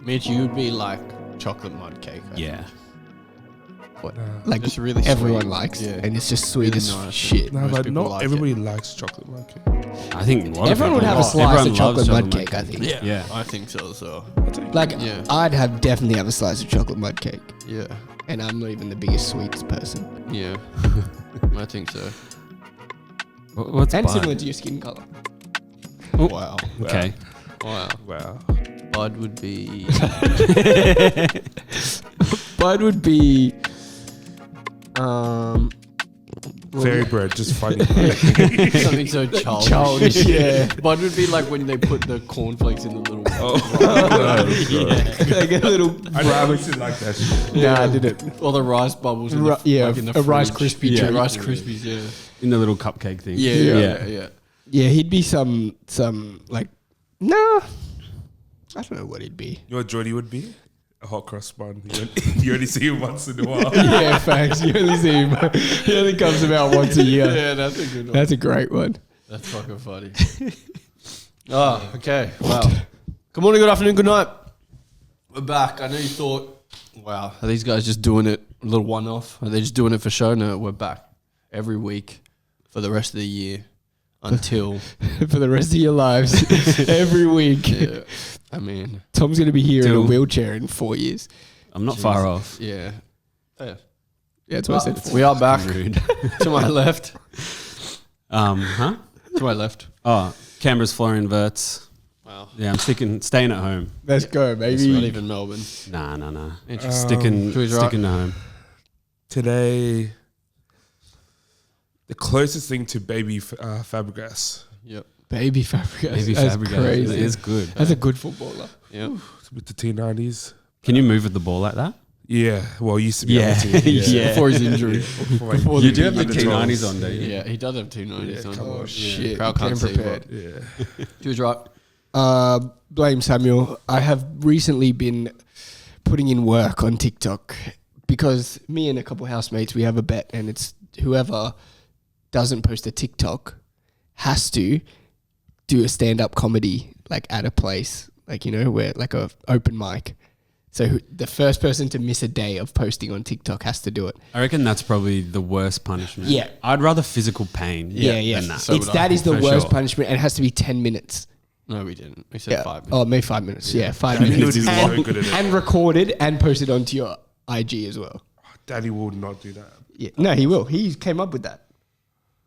Mitch, you would be like chocolate mud cake. Yeah. Like Just really everyone sweet. likes, Yeah. and it's just sweet Really as nice. shit. No, Most but people not like everybody likes chocolate mud cake. I think a lot Everyone of would people have a like- slice everyone of chocolate loves mud cake, I think. Yeah, Yeah. I think so. So Like, Yeah. I'd definitely have a slice of chocolate mud cake, yeah, and I'm not even the biggest sweets person. yeah, I think so. What's And Bud? similar to your skin color. Wow, Okay. wow. Wow. Bud would be. Bud would be, Fairy bread, just funny. Something so childish. childish, yeah. Bud would be like when they put the cornflakes in the little. Like a little. I never did like that shit. Nah, I didn't. Or the rice bubbles. In the, Yeah, like in the a Rice fridge. Krispie Yeah, treat. Rice Krispies. Yeah. In the little cupcake thing. Yeah. Yeah, he'd be some like, nah, I don't know what he'd be. You know what Jordy would be? A hot cross bun. You only see him once in a while. Yeah, facts. You only see him. He only comes about once a year. Yeah, that's a good one. That's a great one. That's fucking funny. Oh, okay. Wow. Good morning, good afternoon, good night. We're back. I know you thought, wow, are these guys just doing it a little one-off? Are they just doing it for show? No, we're back every week for the rest of the year until... For the rest of your lives, every week. Yeah, I mean... Tom's going to be here in a Till- wheelchair in 4 years. I'm not far off. Yeah. Yeah. Yeah, that's what I said. We are back. Rude. To my left. Huh? To my left. Oh, Canberra's floor inverts. Wow. Yeah, I'm staying at home. Let's go, Not baby. even Melbourne. Nah. Interesting. Who's right? Sticking to home. Today, the closest thing to baby Fabregas. Yep. Baby Fabregas. Maybe That's Fabregas. crazy. It is good. That's a good footballer. Yep. With the T90s. Can you move with the ball like that? Yeah, well, used to be Yeah. able to. Yeah. Before his injury. Before You do have the under T90s 12s. on, don't you? Yeah, he does have 290s Yeah, on. come on. Oh, shit. Crowd Came can't see, prepared. but Yeah. he was right. Blame Samuel. I have recently been putting in work on TikTok because me and a couple housemates, we have a bet, and it's whoever doesn't post a TikTok has to do a stand-up comedy like at a place, like, you know, where like a open mic. So the first person to miss a day of posting on TikTok has to do it. I reckon that's probably the worst punishment. Yeah. I'd rather physical pain Yeah. than that. So would I, That is the for worst sure. punishment, and it has to be 10 minutes. No, we didn't. We said 5 minutes. Oh, maybe 5 minutes. Yeah, 5 Danny minutes. Wood is so And, good at it. and recorded and posted onto your IG as well. Danny would not do that. Yeah. No, he will. He came up with that.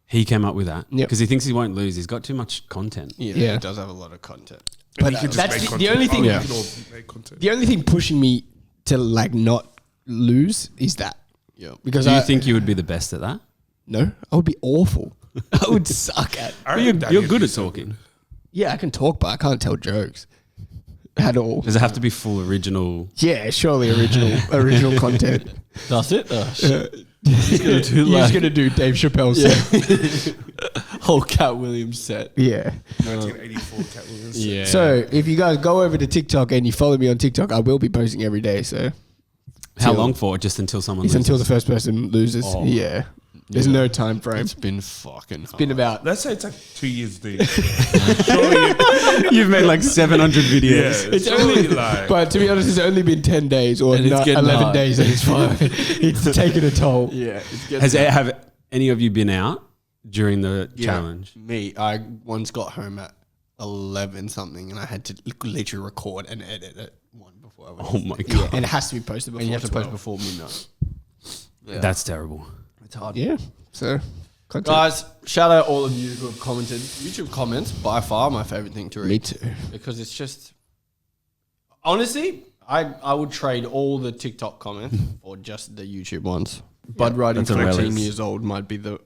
He came up with that Yep. because he thinks he won't lose. He's got too much content. Yeah. He does have a lot of content. And But he could just that's make the content. only thing- Oh, Yeah. we can all make content. The only thing pushing me to like not lose is that. Yeah. Because Do you I think you would be the best at that? No, I would be awful. I would suck at. I reckon Danny You're would good be at so talking. Yeah, I can talk, but I can't tell jokes at all. Does it have to be full original? Yeah, surely original content. That's it? Oh, shit. You're do just like- gonna do Dave Chappelle set. Whole Cat Williams set. Yeah. 1984 Cat Williams. Yeah. So if you guys go over to TikTok and you follow me on TikTok, I will be posting every day. So How Till- long for? Just until someone it's loses? until the first person loses. Oh. Yeah. There's Yeah. no time frame. It's been fucking hard. Been about Let's say it's like 2 years, dude. Surely, You've made like 700 yeah. videos. It's surely only, like, but to be honest, it's only been 10 days or And it's getting 11 hard. days, and it's fine. It's taken a toll. Yeah. It's Have any of you been out during the challenge? Me, I once got home at 11 something and I had to literally record and edit it one before I went. Oh my Yeah, god, and it has to be posted before. And you have to post 12. before midnight. Yeah. that's terrible. It's hard. Yeah. So, content. Guys, shout out all of you who have commented. YouTube comments, by far my favorite thing to read. Me too. Because it's just, honestly, I would trade all the TikTok comments for just the YouTube ones. Bud riding That's a 14 relic. years old might be the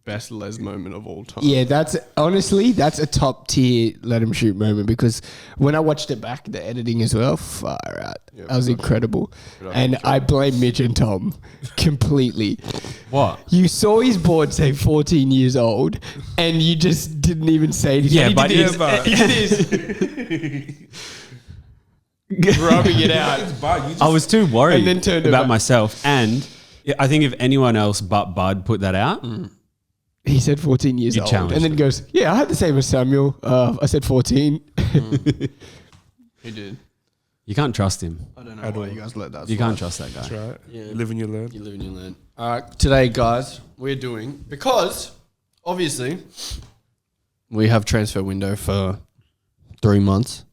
best Les moment of all time. Yeah, that's a top tier let him shoot moment, because when I watched it back, the editing as well, far out. Yeah, that was incredible. Good And job. I blame Mitch and Tom completely. What? You saw his board say 14 years old, and you just didn't even say anything. Yeah, He but did he's- this. He did this. Rubbing it out. I was too worried And then turned it about back. myself, and I think if anyone else but Bud put that out, He said 14 years You old. challenged And then him. goes, yeah, I had the same as Samuel. I said 14. He did. You can't trust him. I don't I know why don't- you guys let that. You can't trust that guy. That's right. Yeah. Live and you learn. You live and you learn. All right, today, guys, we're doing because obviously we have transfer window for 3 months,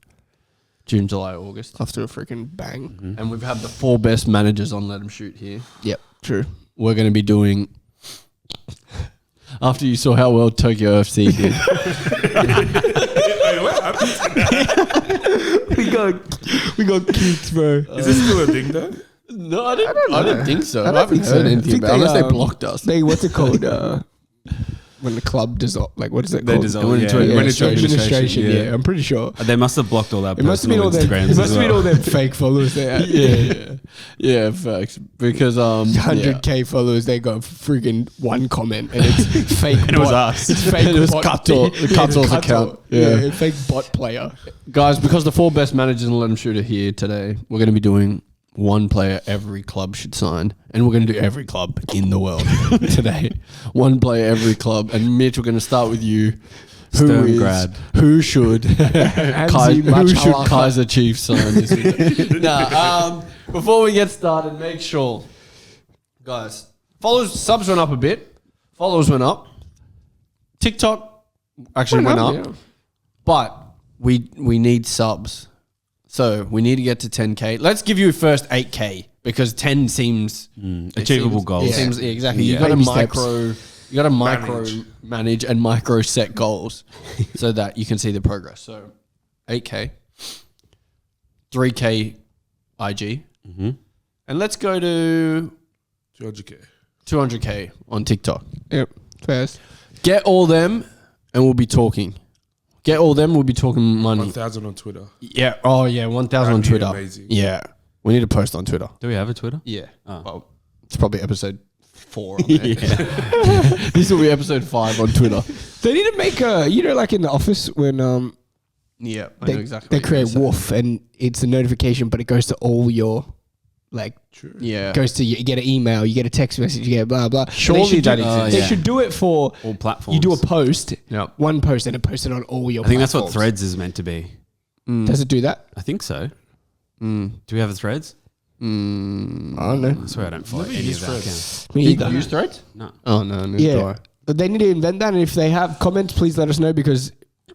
June, July, August, After a freaking bang. and we've had the 4 best managers on Let 'Em Shoot here. Yep, true. We're going to be doing after you saw how well Tokyo FC did. Hey, what happened? We got kicked, bro. Is this still a thing though? No, I didn't think so. I, don't haven't think heard so. I anything think about it, unless they they, blocked us. They what's it called? When the club dissolve, like what is it They called? dissolve, went into yeah. Went so into administration. yeah. Yeah, I'm pretty sure. They must have blocked all our It must have been personal all them. Instagrams It must as have been well. all them fake followers there. Yeah, facts. Because 100k followers, they got freaking one comment, and it's fake. And it was bot. us. It's fake. It was bot. Kato- the Kato's account. Yeah, Yeah. fake bot player. guys, because the 4 best managers in Let 'Em Shoot are here today, we're going to be doing one player every club should sign, and we're going to do every club in the world today. One player every club, and Mitch, we're going to start with you. Sterngrad. Who should Anzi who should Machalacha. Kaiser Chiefs sign this window? Nah, before we get started, make sure, guys, subs went up a bit, followers went up, TikTok actually went up. Yeah. But we need subs. So we need to get to 10K. Let's give you first 8K because 10 seems Achievable goals. It seems exactly. Yeah. You got to Baby steps. micro manage and micro set goals so that you can see the progress. So 8K, 3K IG, and let's go to 200K on TikTok. Yep. First. Get all them, and we'll be talking. Get all them, we'll be talking money. 1,000 on Twitter. Yeah. Oh, yeah. 1,000 on That'd be Twitter. amazing. Yeah. We need to post on Twitter. Do we have a Twitter? Yeah. Oh. Well, it's probably episode 4 on there. This will be episode 5 on Twitter. They need to make like in the office when Yeah. I they, know exactly. they what you're create gonna say. Woof and it's a notification, but it goes to all your like True. Yeah. goes to you get an email, you get a text message, you get blah blah. And Surely they should that do, exists. They Yeah. should do it for All platforms. you do a post, Yep. one post, and it post it on all your. I think that's what platforms. Threads is meant to be. Does it do that? I think so. Do we have a Threads? I don't know. I swear I don't follow Never any used of that. Threads. Me Do either. you use Threads? No. Oh, no. Neither do Yeah, I. but they need to invent that, and if they have comments, please let us know because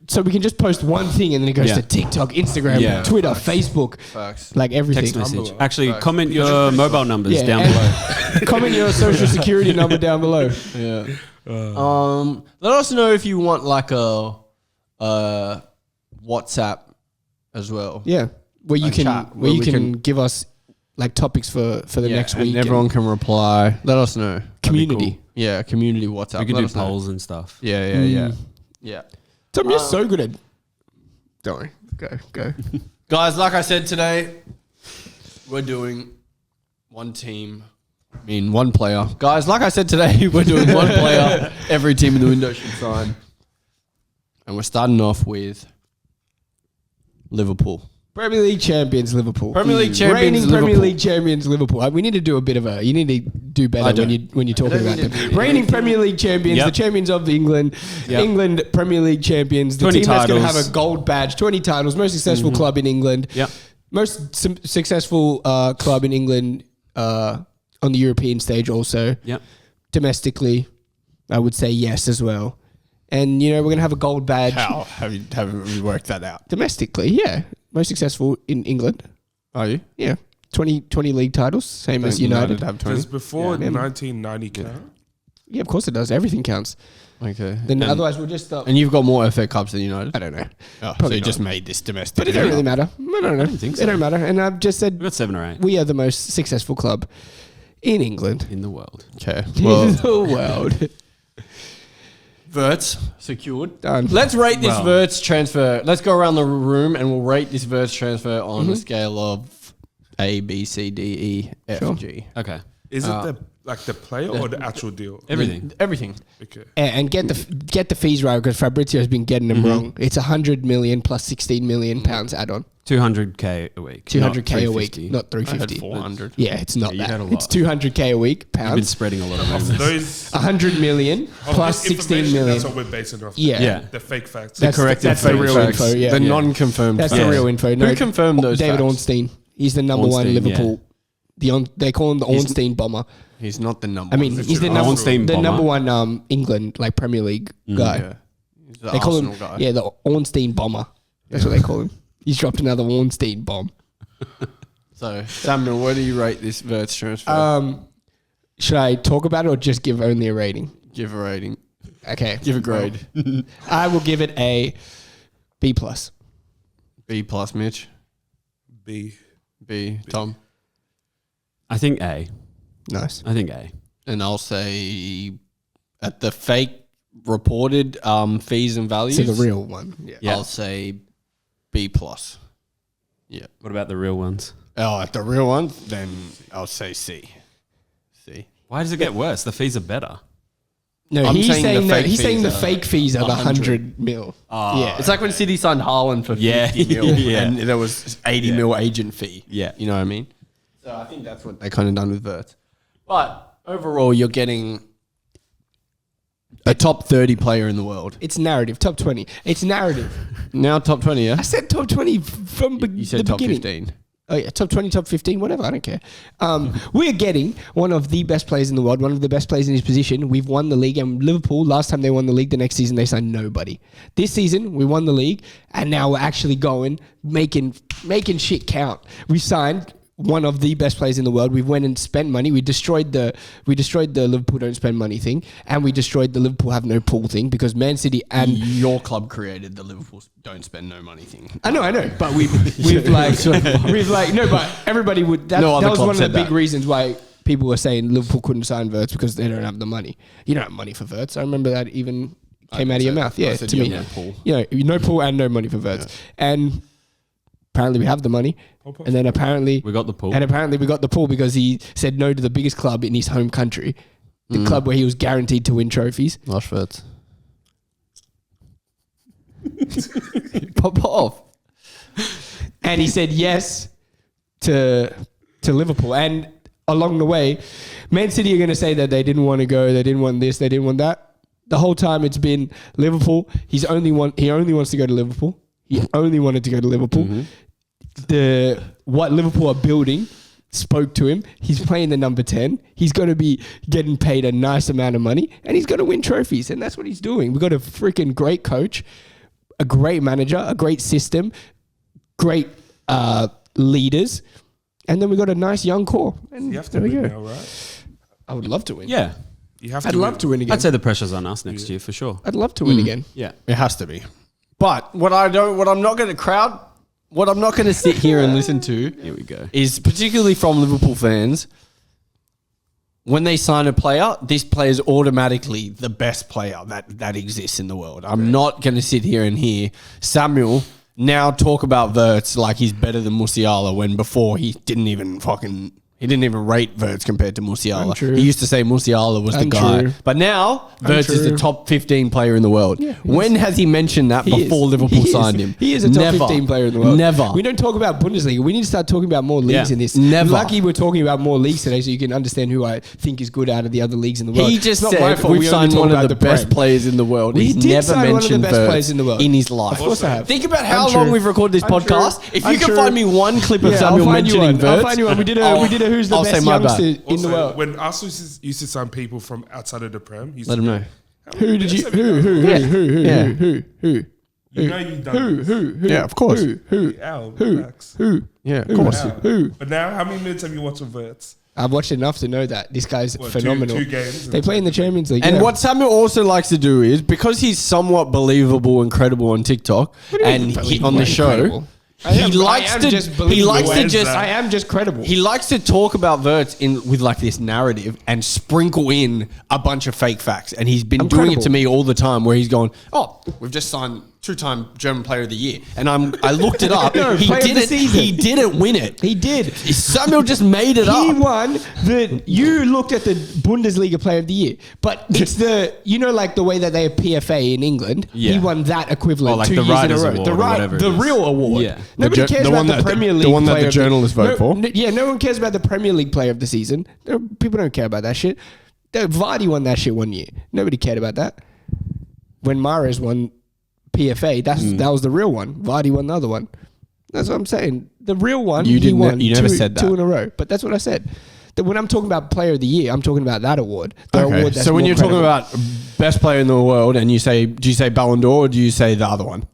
so we can just post one thing and then it goes Yeah. to TikTok, Instagram, Yeah. Twitter, Facebook, Facts. like everything. Text message. below. Actually, Facts. comment your mobile numbers Yeah, down and- below. Comment your social security number down below. Yeah. Let us know if you want like a WhatsApp as well. Yeah, where you A can chat where you we can give us like topics for the next and week. everyone can reply. Let us know. community. cool. Yeah, community WhatsApp. We can Let do us know. polls and stuff. Yeah. Yeah. Tom, you're so good at. Don't worry. Go. Guys, like I said today, we're doing one team, one player. Guys, like I said today, we're doing one player every team in the window should sign. And we're starting off with Liverpool. Premier League champions, Liverpool. Premier League champions, Reigning Premier Liverpool. League champions, Liverpool. We need to do a bit of a. You need to do I better don't. when you're talking I don't about need them. to do Reigning anything. Premier League champions, Yep. the champions of England, Yep. England Premier League champions, the 20 team that's going to have titles. a gold badge, 20 titles, most successful club in England. Yep. Most successful club in England on the European stage also. Yep. Domestically, I would say yes as well. And, we're going to have a gold badge. How haven't we worked that out? Domestically, yeah. Most successful in England. Are you? Yeah. 20 league titles, same as United. have 20. Does before Yeah. 1990 count? Yeah, of course it does. Everything counts. Okay. Then otherwise we'll just... And you've got more FA Cups than United? I don't know. Oh, so Probably you not. just made this domestic. But it don't really matter. I don't know. think It so. don't matter. And I've just said We've got 7 or 8 we are the most successful club in England. in the world. Okay. In Well, the world. Verts secured. Done. Let's rate this Well. Verts transfer. Let's go around the room and we'll rate this Verts transfer on a scale of A, B, C, D, E, F, Sure. G. Okay. Is it the player or the actual deal? Everything. Everything. Okay. And get the fees right because Fabrizio's been getting them wrong. It's 100 million plus 16 million pounds add-on. 200K a week. 200K a week, 350. not I had 350. 400. Yeah, it's not Yeah, you had a that. lot. It's 200K a week, You've been pounds. spreading a lot of rumors. Those 100 million of plus this 16 information, million. That's what we're basing it off. Yeah. Yeah. The fake facts. That's Corrected that's the fake real facts. info. Yeah, The yeah. non-confirmed That's facts. the real info. No, Who confirmed those David facts? Ornstein. He's the number one Ornstein, Liverpool. They call him the Ornstein bomber. He's not the number I mean, one. he's the Ornstein bomber. number one England like Premier League guy. Yeah. He's the They call Arsenal him guy. the Ornstein bomber. That's what they call him. He's dropped another Ornstein bomb. So, Samuel, where do you rate this Verts transfer? Should I talk about it or just give only a rating? Give a rating. Okay, Give a grade. I will give it a B plus. B plus, Mitch. B. B, Tom. I think A. Nice. I think A. And I'll say at the fake reported fees and values. So the real one. Yeah. Yeah. I'll say B plus. Yeah. What about the real ones? Oh, at the real one, then I'll say C. C. Why does it get worse? The fees are better. No, I'm he's saying saying the that fake he's saying the fees are fake fees are the 100 100 mil. Yeah. It's like when City signed Haaland for 50 Yeah. mil Yeah. and there was 80 mil agent fee. Yeah. You know what I mean? So I think that's what they kind of done with Vert. But overall, you're getting a top 30 player in the world. It's narrative. Top 20. It's narrative. Now top 20, yeah? I said top 20 from You said the top beginning. 15. Oh yeah, top 20, top 15, whatever. I don't care. We're getting one of the best players in the world, one of the best players in his position. We've won the league, and Liverpool, last time they won the league, the next season they signed nobody. This season we won the league, and now we're actually going making shit count. We signed one of the best players in the world. We went and spent money. We destroyed the Liverpool don't spend money thing, and we destroyed the Liverpool have no pool thing because Man City and Your club created the Liverpool don't spend no money thing. I know, but we've but everybody would. That, No other that was club one of the said big that. reasons why people were saying Liverpool couldn't sign Verts because they don't have the money. You don't have money for Verts. I remember that even came out of your mouth. Yeah, said to you me, have no pool. no pool and no money for Verts, and apparently we have the money, and then apparently We got the pool. we got the pool because he said no to the biggest club in his home country, the club where he was guaranteed to win trophies. Lush Verts. Pop off. And he said yes to Liverpool. And along the way, Man City are going to say that they didn't want to go, they didn't want this, they didn't want that. The whole time it's been Liverpool. He only wants to go to Liverpool. He only wanted to go to Liverpool. What Liverpool are building spoke to him. He's playing the number 10. He's going to be getting paid a nice amount of money, and he's going to win trophies. And that's what he's doing. We've got a freaking great coach, a great manager, a great system, great leaders, and then we got a nice young core. And You have to there we win go. now, right? I would love to win. Yeah. You have I'd to love to win again. I'd say the pressure's on us next year for sure. I'd love to win again. Yeah. It has to be. But what I'm not going to sit here and listen to Here we go. is particularly from Liverpool fans. When they sign a player, this player is automatically the best player that exists in the world. I'm not going to sit here and hear Samuel now talk about Verts like he's better than Musiala when before he didn't even rate Verts compared to Musiala. Untrue. He used to say Musiala was the guy. Untrue. But now, Verts is the Untrue. top 15 player in the world. Yeah, When has he mentioned that He before is. Liverpool He is. signed him? He is a top Never. 15 player in the world. Never. We don't talk about Bundesliga. We need to start talking about more leagues Yeah. in this. Never. Lucky we're talking about more leagues today so you can understand who I think is good out of the other leagues in the world. He just It's not my said fault. we've We only signed talk one of about the best Prem. players in the world. We He's did never sign one of the mentioned best Verts players in the world. in his life. Of course I have. Think about how Untrue. long we've recorded this Untrue. podcast. If you can Untrue. find me one clip of Yeah, Samuel I'll find you mentioning one. I'll Verts, find you one. We did a who's the I'll say best my bad. youngster in the Also, world. when Arsenal used to sign people from outside of the Prem, you let him know. Who did you? Yeah. Who? You know you've done this. Yeah, of course. Who? Al, Who? relax. Who? Yeah, of course. Al. Who? But now, how many minutes have you watched of Verts? I've watched enough to know that this guy's What, phenomenal. two games? They play in the Champions League. And yeah. what Samuel also likes to do is, because he's somewhat believable and credible on TikTok and he, on the show, Incredible. he likes to just I am just credible. he likes to talk about Verts with like this narrative and sprinkle in a bunch of fake facts. And he's been doing it to credible. me all the time where he's going, oh, we've just signed two-time German Player of the Year, and I looked it up. No, he Player of the didn't. Season. He didn't win it. He did. Samuel just made it He up. won you looked at the Bundesliga Player of the Year, but it's like the way that they have PFA in England. Yeah. He won that equivalent Oh, like 2 the years in a Writers' row. Award The or whatever it the is. real award. Yeah. Nobody The cares one about the that- Premier the League. one that Player the of journalists vote for. No one cares about the Premier League Player of the Season. People don't care about that shit. Vardy won that shit 1 year. Nobody cared about that. When Mahrez won PFA, that was the real one. Vardy won the other one. That's what I'm saying. The real one, You he didn't- won you never two, said that. 2 in a row. But that's what I said. That when I'm talking about Player of the Year, I'm talking about that award. The award that's So when more you're talking credible. about best player in the world, and do you say Ballon d'Or, or do you say the other one?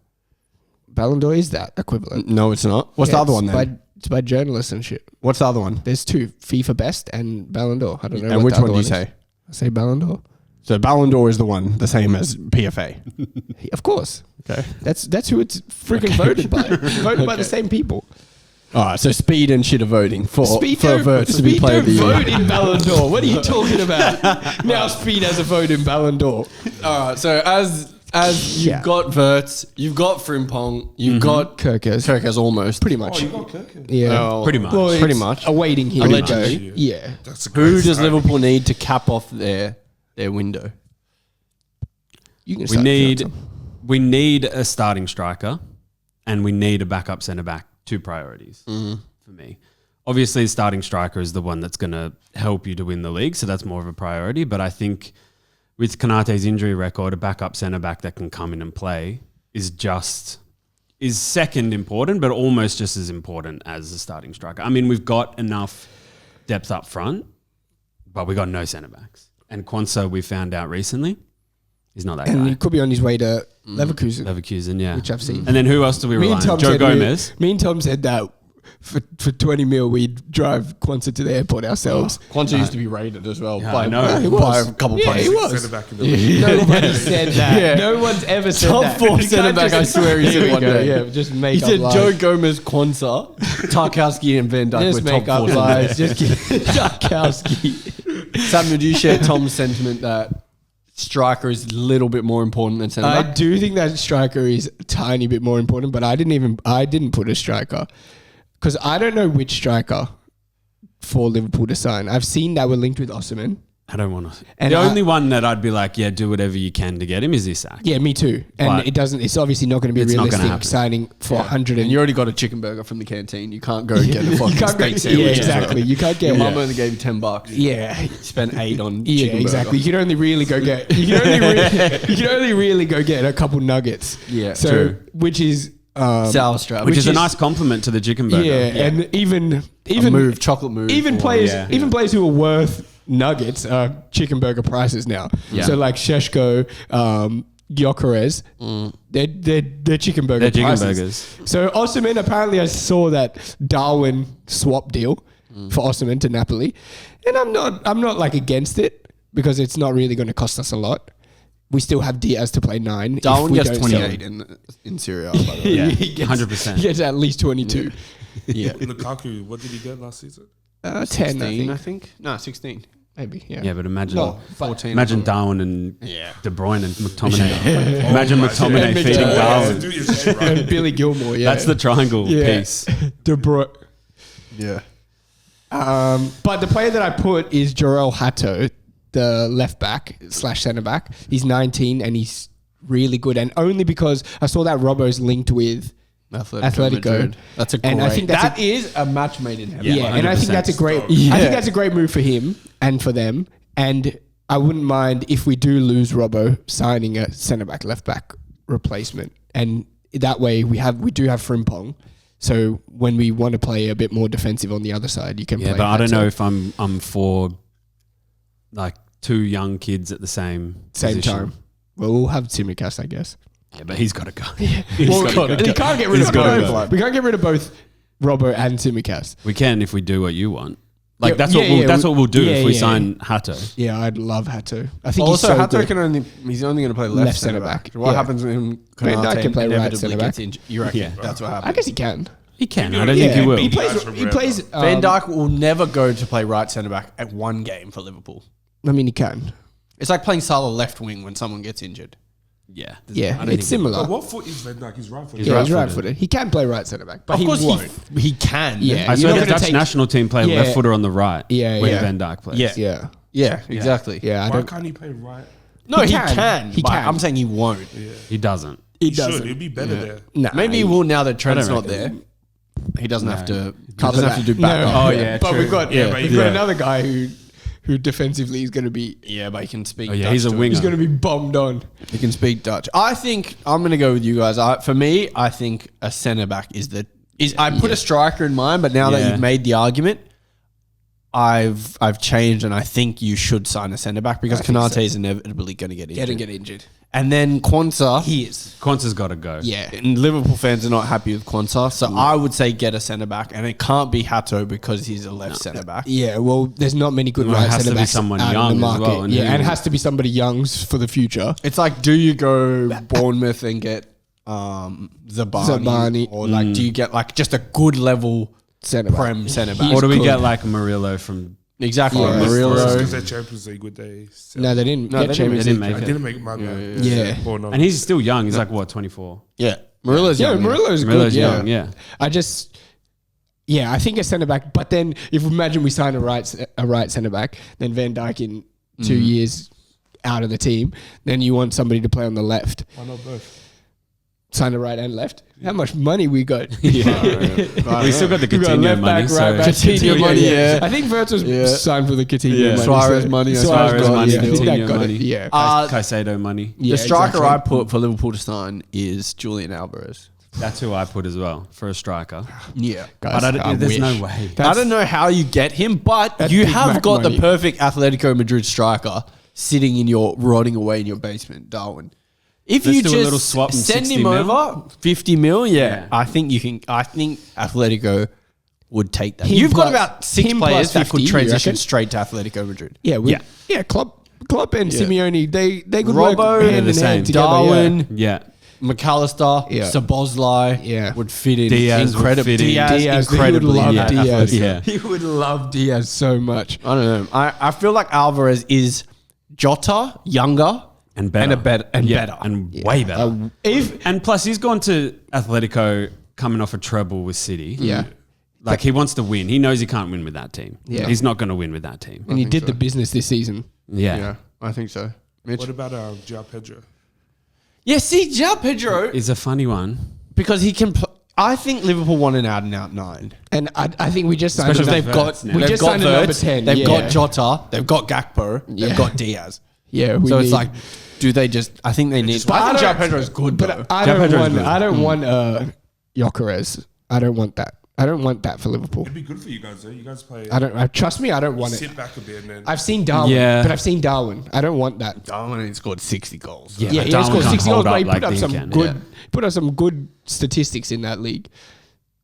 Ballon d'Or is that equivalent. No, it's not. What's Yeah, the other one then? It's by journalists and shit. What's the other one? There's 2: FIFA Best and Ballon d'Or. I don't know. And what which the one other do you is. say? I say Ballon d'Or. So Ballon d'Or is the one, the same as PFA. Of course. Okay. That's who it's freaking voted by. Voted by the same people. All right. So Speed and shit are voting for don't- Verts to be Speed player of the don't year. vote in Ballon d'Or. What are you talking about? Now Speed has a vote in Ballon d'Or. All right. So as you've Yeah. got Verts, you've got Frimpong, you've got Kirkers. almost Pretty much. Oh, you got Kirk. Yeah. Oh, Pretty much. Well, pretty it's much. awaiting him. Allegedly. Yeah. That's a great Who does signing. Liverpool need to cap off their window? You can We start need Phil. we need a starting striker, and we need a backup centre back. 2 priorities for me. Obviously, starting striker is the one that's going to help you to win the league, so that's more of a priority. But I think with Konate's injury record, a backup centre back that can come in and play is second important, but almost just as important as the starting striker. I mean, we've got enough depth up front, but we got no centre backs. And Quansah, we found out recently, he's not that And guy. he could be on his way to Leverkusen, Leverkusen, yeah. which I've seen. And then who else do we Me rely and on? Tom Joe said Gomez. Me and Tom said that for 20 mil, we'd drive Quansah to the airport ourselves. Quansah used to be rated as well I know. He by was. a couple Yeah, players. he was. Centre back in the league. Nobody said that. Yeah. No one's ever said Top that. 4 You can't centre back, just- I swear he Here said we one go, day. Yeah, just make He up said lies. Joe Gomez, Quansah, Tarkowski, and Van Dijk Just were make top up 4 lies. centre Just get Tarkowski. backs. Samuel, do you share Tom's sentiment that striker is a little bit more important than centre I back? do think that striker is a tiny bit more important, but I didn't put a striker because I don't know which striker for Liverpool to sign. I've seen that we're linked with Osimhen. I don't want to. And The I- only one that I'd be like, yeah, do whatever you can to get him is Isak. Yeah, me too. And But it's obviously not going to be it's not gonna realistic happen. signing for 100 And you already got a chicken burger from the canteen. You can't go and get a fucking you can't go, steak sandwich. yeah, as well. exactly. You can't Your get mum only gave you $10. Yeah, Spent 8 on yeah, chicken exactly. You burger. can only really go get. You can only really go get a couple nuggets. Yeah, So true. which is Sour strap. Which is a is- nice compliment to the chicken burger. yeah, and even chocolate move. even or- players yeah. even players who are worth nuggets are chicken burger prices now. Yeah. So like Sheshko, Gyökeres, they're chicken burger They're chicken prices. burgers. So Osimhen, apparently I saw that Darwin swap deal for Osimhen to Napoli, and I'm not like against it because it's not really going to cost us a lot. We still have Diaz to play 9. if Darwin we gets don't sell 28 him. in Serie A, by the way. Yeah, He gets- 100%. He gets at least 22. Yeah. Lukaku, what did he get last season? 10, I 16, I think. think. No, 16. Maybe, yeah. Yeah, but imagine No, but- 14. imagine Darwin and Yeah. De Bruyne and McTominay. Imagine McTominay And feeding McTominay. Darwin. Do your shit right. And Billy Gilmore, yeah. That's the triangle Yeah. piece. De Bruyne. Yeah. But the player that I put is Jorel Hato, the left back / centre back. He's 19 and he's really good. And only because I saw that Robbo's linked with Atletico. Madrid. That's a great. And I think that's that is a match made in heaven. yeah, and I think 100%. that's a great. Yeah. I think that's a great move for him and for them. And I wouldn't mind if we do lose Robbo signing a centre back, left back replacement, and that way we do have Frimpong. So when we want to play a bit more defensive on the other side, you can Yeah, play. but I don't Hato. know if I'm for like 2 young kids at the same position. time. Well, we'll have Tsimikas, I guess. Yeah, but he's got to go. Well, we can't get rid He's of gotta both. go. We can't get rid of both Robbo and Tsimikas. We can if we do what you want. Like Yeah, that's yeah, what we'll, yeah, that's what we'll do yeah, if we yeah. sign Hato. Yeah, I'd love Hato. I think Also, he's so Hato good. can only he's only going to play left centre back. What Yeah. happens when Van Dijk can play right inevitably centre gets back. injured? You reckon Yeah. that's what I happens? guess he can. He can. Yeah, I don't Yeah, think he will. He plays. Guys from He plays. Van Dijk will never go to play right centre back at one game for Liverpool. I mean, he can. It's like playing Salah left wing when someone gets injured. Yeah. Yeah, I don't it's think- similar. But what foot is Van Dijk? He's right footed. Yeah, he's right-footed. right-footed. He can play right centre back, but Of he course, won't. he can. Yeah. I You're saw not the gonna Dutch take- national team play Yeah. left footer on the right. Yeah, when yeah. Van Dijk plays. Yeah. Yeah, Yeah, exactly. yeah. I Why don't. can't he play right? No, He he can. can. He but can. I'm saying he won't. He doesn't. He doesn't. should. It'd be better there. Nah, Maybe he will now that Trent's not reckon. there. He doesn't have to. He cover doesn't have to that. do backup. No. Oh, yeah, but true. we've got Yeah, but we've he- got yeah. another guy who defensively is going to be Yeah, but he can speak. Oh, yeah, Dutch he's a too. winger. he's going to be bombed on. He can speak Dutch. I think I'm going to go with you guys. For me, I think a centre back is the. I put a striker in mind, but now that Yeah. you've made the argument, I've changed, and I think you should sign a centre back because I think Konate so. is inevitably going to get injured. Get injured. And then Quansah. He is. Quanza's got to go. Yeah. And Liverpool fans are not happy with Quansah, so I would say get a centre back, and it can't be Hato because he's a left centre back. Yeah, well, there's not many good Well, it right has to centre be backs someone out young in the as market. well, and yeah, who- and it has to be somebody young for the future. It's like, do you go Bournemouth and get Zabani, or like do you get like just a good level Centre back. prem centre back? Or do we good. get like Murillo from? Exactly, Yeah. Murillo. Because they're Champions League with they. No, they didn't No, get they Champions didn't League. make I it. didn't make my bad. Yeah. Born on. And he's still young. He's like, what, 24? Yeah, Murillo's Yeah, young, Murillo's good. Murillo's Yeah. young, yeah. I think a centre back. But then, if imagine we sign a right centre back, then Van Dijk in 2 years out of the team, then you want somebody to play on the left. Why not both? Sign the right and left. How much money we got? We still got the We got Coutinho left money. back, So right back, Coutinho money, yeah. I think Verts was Yeah. signed for the Coutinho Yeah. money. Suarez money, I Suarez Suarez got- money, yeah, I think that Coutinho got money. it. Yeah. Caicedo money. Yeah, the striker exactly. I put for Liverpool to sign is Julian Alvarez. That's who I put as well for a striker. Yeah. Guys, But there's wish. no way. I don't know how you get him, but That's you Big have Mac got money. the perfect Atletico Madrid striker sitting in your rotting away in your basement, Darwin. If Let's you do a just little swap and send 60 him mil. over 50 mil, yeah, Yeah. I think you can. I think Atletico would take that. Him You've got plus- about 6 him players plus that 50, could you transition reckon? straight to Atletico Madrid. Yeah, Klopp and Yeah. Simeone, they could Robbo, work they're hand the in same. hand together. Darwin, Yeah. McAllister, Yeah. Sabozlai, Yeah. would fit in Diaz would incredibly. fit in. Diaz, incredibly. he would love yeah, Diaz. yeah. He would love Diaz so much. I don't know. I feel like Alvarez is Jota younger And better. better. And way better. And plus, he's gone to Atletico coming off a treble with City. Yeah. Like, he wants to win. He knows he can't win with that team. Yeah. He's not going to win with that team. And he did the business this season. Yeah. Yeah, I think so. Mitch? What about João Pedro? Yeah, see, João Pedro, It's a funny one. because he can. I think Liverpool want an out and out 9. And I think we just signed Because Especially him. they've with got, Verts now. We they've just got signed a number Verts, 10, they've yeah. got Jota, they've got Gakpo, Yeah. they've got Diaz. Yeah, So it's need- like, do they just? I think they need. But I think João Pedro is good, But though. I João don't Pedro's want. good. I don't want Gyökeres. I don't want that. I don't want that for Liverpool. It'd be good for you guys, though. You guys play. I don't. Trust me, I don't want it. Sit back a bit and then. I've seen Darwin, Yeah. but I've seen Darwin. I don't want that. Darwin scored 60 goals. Yeah, Yeah, but he has Darwin scored can't 60 goals, hold but he up put like up they some can. good. Yeah. Put up some good statistics in that league.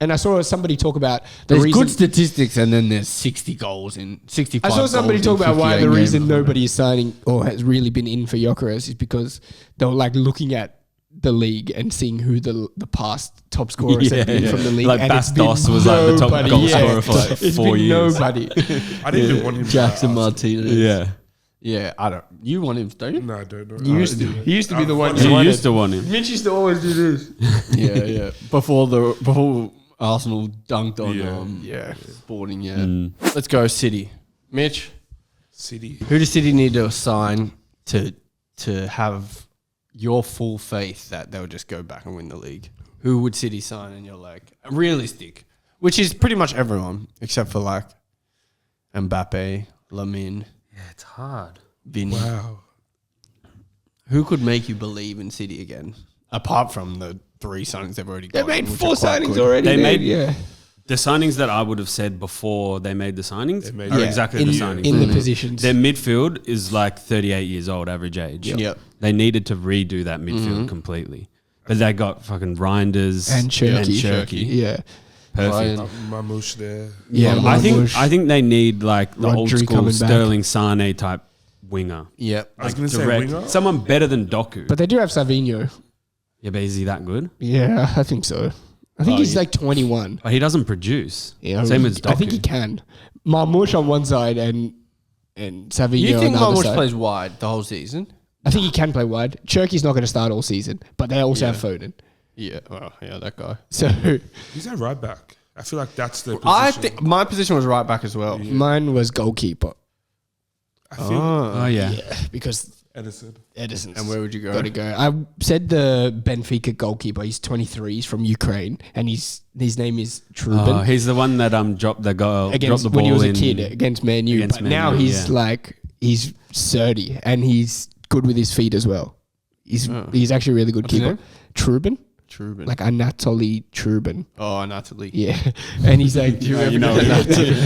And I saw somebody talk about the There's reason. good statistics, and then there's 60 goals in 65. I saw somebody goals talk in about why 58 the games. reason nobody is signing or has really been in for Gyökeres is because they were like looking at the league and seeing who the past top scorers have been from the league. Like and it's Bastos been was like the top nobody. goal scorer for like It's 4 been years. Nobody. I didn't even want him. Jackson to Martinez. Yeah. Yeah, I don't. You want him, don't you? No, I don't know. He used to be the one. You wanted. used to want him. Mitch used to always do this. Yeah, yeah. Before Arsenal dunked on Yeah. Sporting. Yeah. Let's go City. Mitch, City. who does City need to sign to have your full faith that they'll just go back and win the league? Who would City sign? And you're like realistic, which is pretty much everyone except for like Mbappe, Lamine, Yeah, it's hard. Vinny. Wow. Who could make you believe in City again? Apart from the 3 signings they've already They got. made which 4 are quite signings good. already. They made- yeah. The signings that I would have said before they made the signings They made- are Yeah, exactly in, the signings. in the positions. Their midfield is like 38 years old, average age. Yep. They needed to redo that midfield completely. But they got fucking Reinders And Cherky. Cherky. Yeah. Perfect. Ryan. Mamouche there. Yeah. I Marmouche. think they need like the old Rodri school coming back. Sterling Sane type winger. Yep. I was Like going to say direct. winger. Someone better than Doku. But they do have Savinho. Yeah, but is he that good? Yeah, I think so. I think he's like 21. But he doesn't produce. Yeah, Same as Doku. I think he can. Marmouche on one side and Savinho You think on the other Marmouche side. plays wide the whole season? I think he can play wide. Cherky's not going to start all season, but they also have Foden. Yeah, well, yeah, that guy. So He's a right back. I feel like that's the position. I think my position was right back as well. mine was goalkeeper. I feel Oh yeah. Yeah, because Edison. Edison's And where would you go? got to go. I said the Benfica goalkeeper. He's 23. He's from Ukraine, and his name is Truben. Oh, he's the one that dropped the goal, dropped Against the ball when he was a in- kid against Man U. against But Man now U, he's yeah. like he's 30 and he's good with his feet as well. He's actually a really good What's his keeper. name? Truben, Truben. like Anatoly Truben. Oh, Natalie. Yeah, and he's like, You know